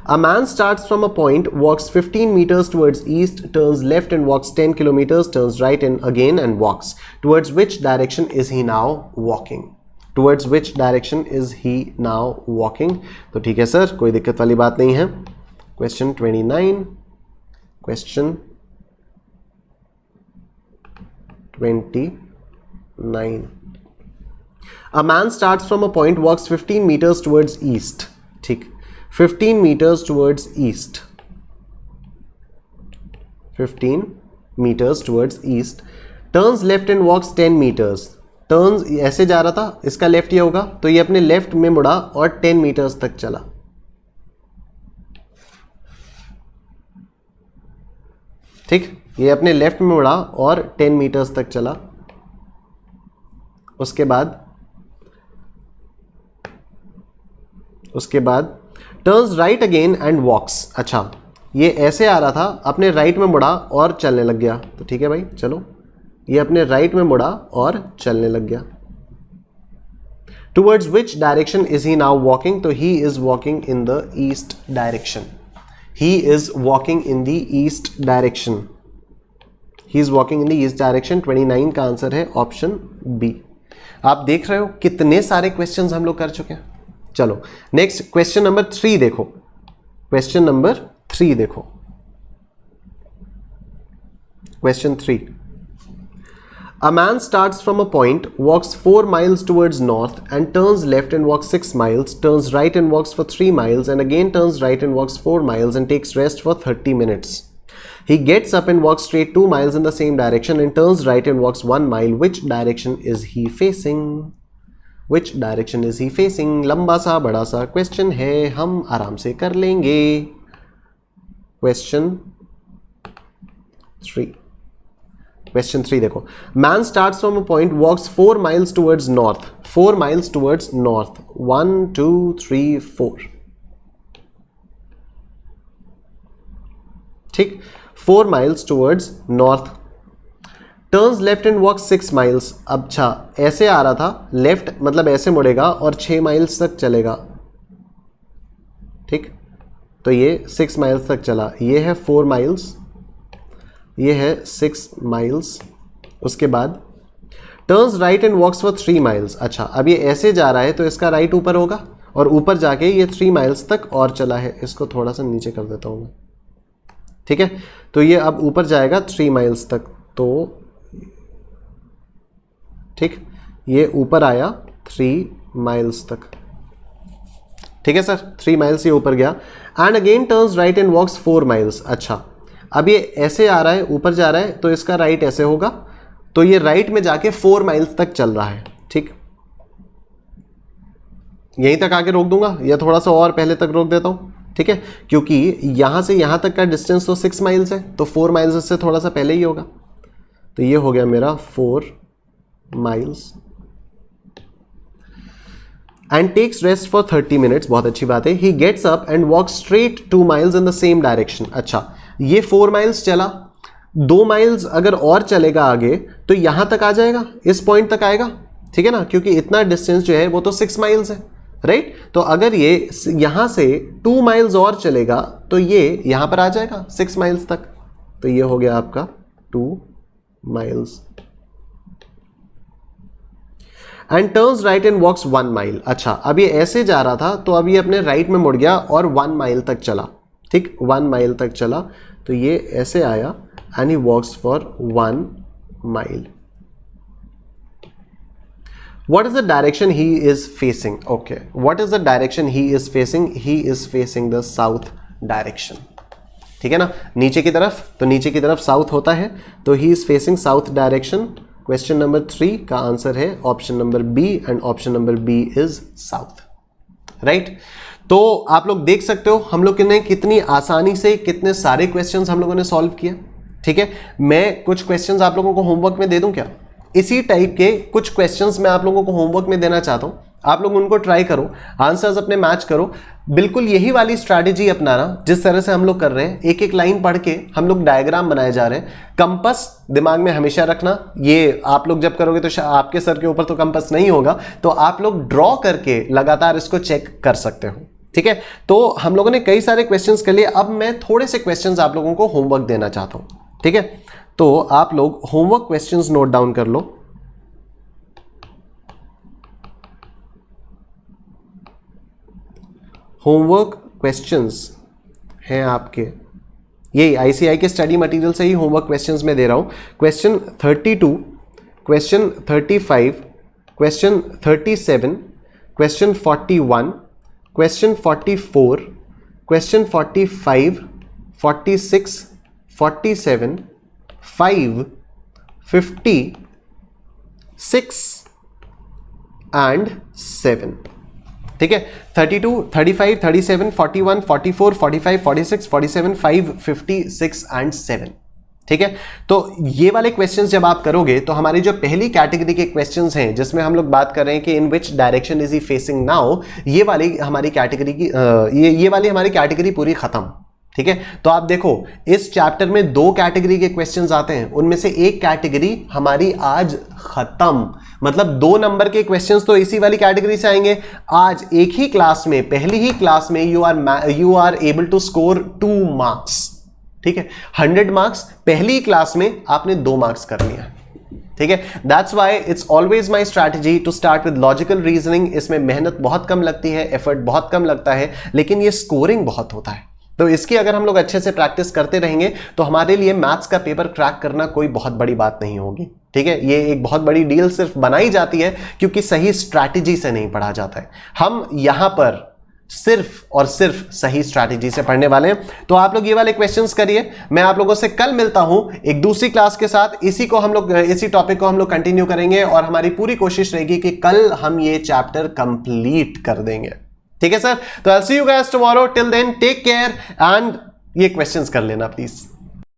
A man starts from a point, walks 15 meters towards east, turns left and walks 10 kilometers, turns right and again and walks. Towards which direction is he now walking? Towards which direction is he now walking? तो ठीक है sir, कोई दिक्कत वाली बात नहीं है। Question 29, question 29. A man starts from a point, walks 15 meters towards east. ठीक, 15 meters towards east. 15 meters towards east. Turns left and walks 10 meters. Turns ऐसे जा रहा था, इसका लेफ्ट ये होगा, तो ये अपने लेफ्ट में मुड़ा और 10 meters तक चला। ठीक, ये अपने लेफ्ट में मुड़ा और 10 meters तक चला। उसके बाद turns right again and walks. अच्छा, ये ऐसे आ रहा था, अपने राइट में मुड़ा और चलने लग गया। तो ठीक है भाई, चलो, ये अपने राइट में मुड़ा और चलने लग गया। Towards which direction is he now walking? तो he is walking in the east direction. He is walking in the east direction. He is walking in the east direction. 29 का आंसर है ऑप्शन बी। आप देख रहे हो कितने सारे questions हम लोग कर चुके हैं। चलो नेक्स्ट क्वेश्चन नंबर 3 देखो, क्वेश्चन नंबर 3 देखो, question 3। A man starts from a point, walks 4 miles towards north and turns left and walks 6 miles, turns right and walks for 3 miles and again turns right and walks 4 miles and takes rest for 30 minutes. He gets up and walks straight 2 miles in the same direction and turns right and walks 1 mile. Which direction is he facing? Which direction is he facing? लंबा सा बड़ा सा question है, हम आराम से कर लेंगे। क्वेश्चन 3, क्वेश्चन 3 देखो, man starts from a point, walks 4 miles towards north, 4 miles towards north, 1 2 3 4, ठीक, 4 miles towards north, turns left and walk 6 miles। अच्छा, ऐसे आ रहा था, लेफ्ट मतलब ऐसे मुड़ेगा और 6 miles तक चलेगा, ठीक, तो ये 6 miles तक चला, ये है 4 miles, ये है 6 miles, उसके बाद turns right and walks for 3 miles। अच्छा, अब ये ऐसे जा रहा है तो इसका राइट ऊपर होगा और ऊपर जाके ये 3 miles तक और चला है, इसको थोड़ा सा नीचे कर देता हूँ मैं, ठीक है, तो ये अब ऊपर जाएगा 3 miles तक, तो ठीक, ये ऊपर आया 3 miles तक, ठीक है सर, 3 miles ये ऊपर गया, and again turns right and walks 4 miles। अच्छा, अब ये ऐसे आ रहा है, ऊपर जा रहा है, तो इसका राइट ऐसे होगा, तो ये राइट में जाके 4 miles तक चल रहा है, ठीक, यहीं तक आके रोक दूंगा या थोड़ा सा और पहले तक रोक देता हूं, ठीक है, क्योंकि यहां से यहां तक का डिस्टेंस तो 6 miles है, तो 4 miles इससे थोड़ा सा पहले ही होगा, तो ये हो गया मेरा 4 miles, and takes rest for 30 minutes। बहुत अच्छी बात है। He gets up and walk straight 2 miles in the same direction. अच्छा, ये 4 miles चला, 2 miles अगर और चलेगा आगे तो यहां तक आ जाएगा, इस पॉइंट तक आएगा, ठीक है ना, क्योंकि इतना डिस्टेंस जो है वो तो 6 miles है, राइट, तो अगर ये यहां से 2 miles और चलेगा तो ये यहां पर आ जाएगा 6 miles तक, तो ये हो गया आपका 2 miles, and turns right and walks 1 mile। अच्छा, अब ये ऐसे जा रहा था तो अब ये अपने राइट में मुड़ गया और 1 mile तक चला, ठीक, 1 mile तक चला, तो ये ऐसे आया and he walks for 1 mile। What is the direction he is facing? Okay, what is the direction he is facing? He is facing the south direction, ठीक है ना, नीचे की तरफ, तो नीचे की तरफ साउथ होता है, तो he is facing south direction। Question number 3 का आंसर है option number B, and option number B is south, right. तो आप लोग देख सकते हो हम लोग ने कितनी आसानी से कितने सारे क्वेश्चंस हम लोगों ने सॉल्व किया, ठीक है। मैं कुछ क्वेश्चंस आप लोगों को होमवर्क में दे दूं क्या? इसी टाइप के कुछ क्वेश्चंस मैं आप लोगों को होमवर्क में देना चाहता हूं, आप लोग उनको ट्राई करो, आंसर्स अपने मैच करो, बिल्कुल यही वाली स्ट्रैटेजी अपनाना जिस तरह से हम लोग कर रहे हैं। एक एक लाइन पढ़ के हम लोग डायग्राम बनाए जा रहे हैं। कंपास दिमाग में हमेशा रखना, ये आप लोग जब करोगे तो आपके सर के ऊपर तो कंपास नहीं होगा, तो आप लोग ड्रॉ करके लगातार इसको चेक कर सकते हो, ठीक है। तो हम लोगों ने कई सारे क्वेश्चंस कर लिए, अब मैं थोड़े से क्वेश्चंस आप लोगों को होमवर्क देना चाहता हूं, ठीक है। तो आप लोग होमवर्क क्वेश्चंस नोट डाउन कर लो। होमवर्क क्वेश्चंस हैं आपके, यही आईसीआई के स्टडी मटेरियल से ही होमवर्क क्वेश्चंस में दे रहा हूं। Question 32, question 35, question 37, question 41, question 44, question 45, 46, 47, 5, 50, 6 and 7, ठीक है। 32, 35, 37, 41, 44, 45, 46, 47, 5, 50, 6 एंड 7, ठीक है। तो ये वाले क्वेश्चंस जब आप करोगे तो हमारी जो पहली कैटेगरी के क्वेश्चंस हैं जिसमें हम लोग बात कर रहे हैं कि in which direction is he facing now, ये वाली हमारी कैटेगरी की ये वाली हमारी कैटेगरी पूरी खत्म, ठीक है। तो आप देखो इस चैप्टर में 2 कैटेगरी के क्वेश्चंस आते हैं, उनमें से एक कैटेगरी हमारी आज खत्म, मतलब 2 नंबर के क्वेश्चंस तो इसी वाली कैटेगरी से आएंगे। आज एक ही क्लास में, पहली ही क्लास में you are able to score 2 marks, ठीक है। 100 मार्क्स पहली ही क्लास में आपने 2 मार्क्स कर लिया, ठीक है। That's why it's always my strategy to start with logical reasoning. इसमें मेहनत बहुत कम लगती है, एफर्ट बहुत कम लगता है, लेकिन ये स्कोरिंग बहुत होता है। तो इसकी अगर हम लोग अच्छे से प्रैक्टिस करते रहेंगे तो हमारे लिए मैथ्स का पेपर क्रैक करना कोई बहुत बड़ी बात नहीं होगी, ठीक है। ये एक बहुत बड़ी डील सिर्फ बनाई जाती है क्योंकि सही स्ट्रैटेजी से नहीं पढ़ा जाता है। हम यहां पर सिर्फ और सिर्फ सही स्ट्रैटेजी से पढ़ने वाले हैं। तो आप लोग ये वाले क्वेश्चंस करिए। मैं आप लोगों से कल मिलता हूं एक दूसरी क्लास के साथ। इसी टॉपिक को हम लोग कंटिन्यू करेंगे और हमारी पूरी कोशिश रहेगी कि कल हम ये चैप्टर कंप्लीट कर देंगे, ठीक है सर। तो I will see you guys tomorrow, till then take care and ये क्वेश्चंस कर लेना प्लीज।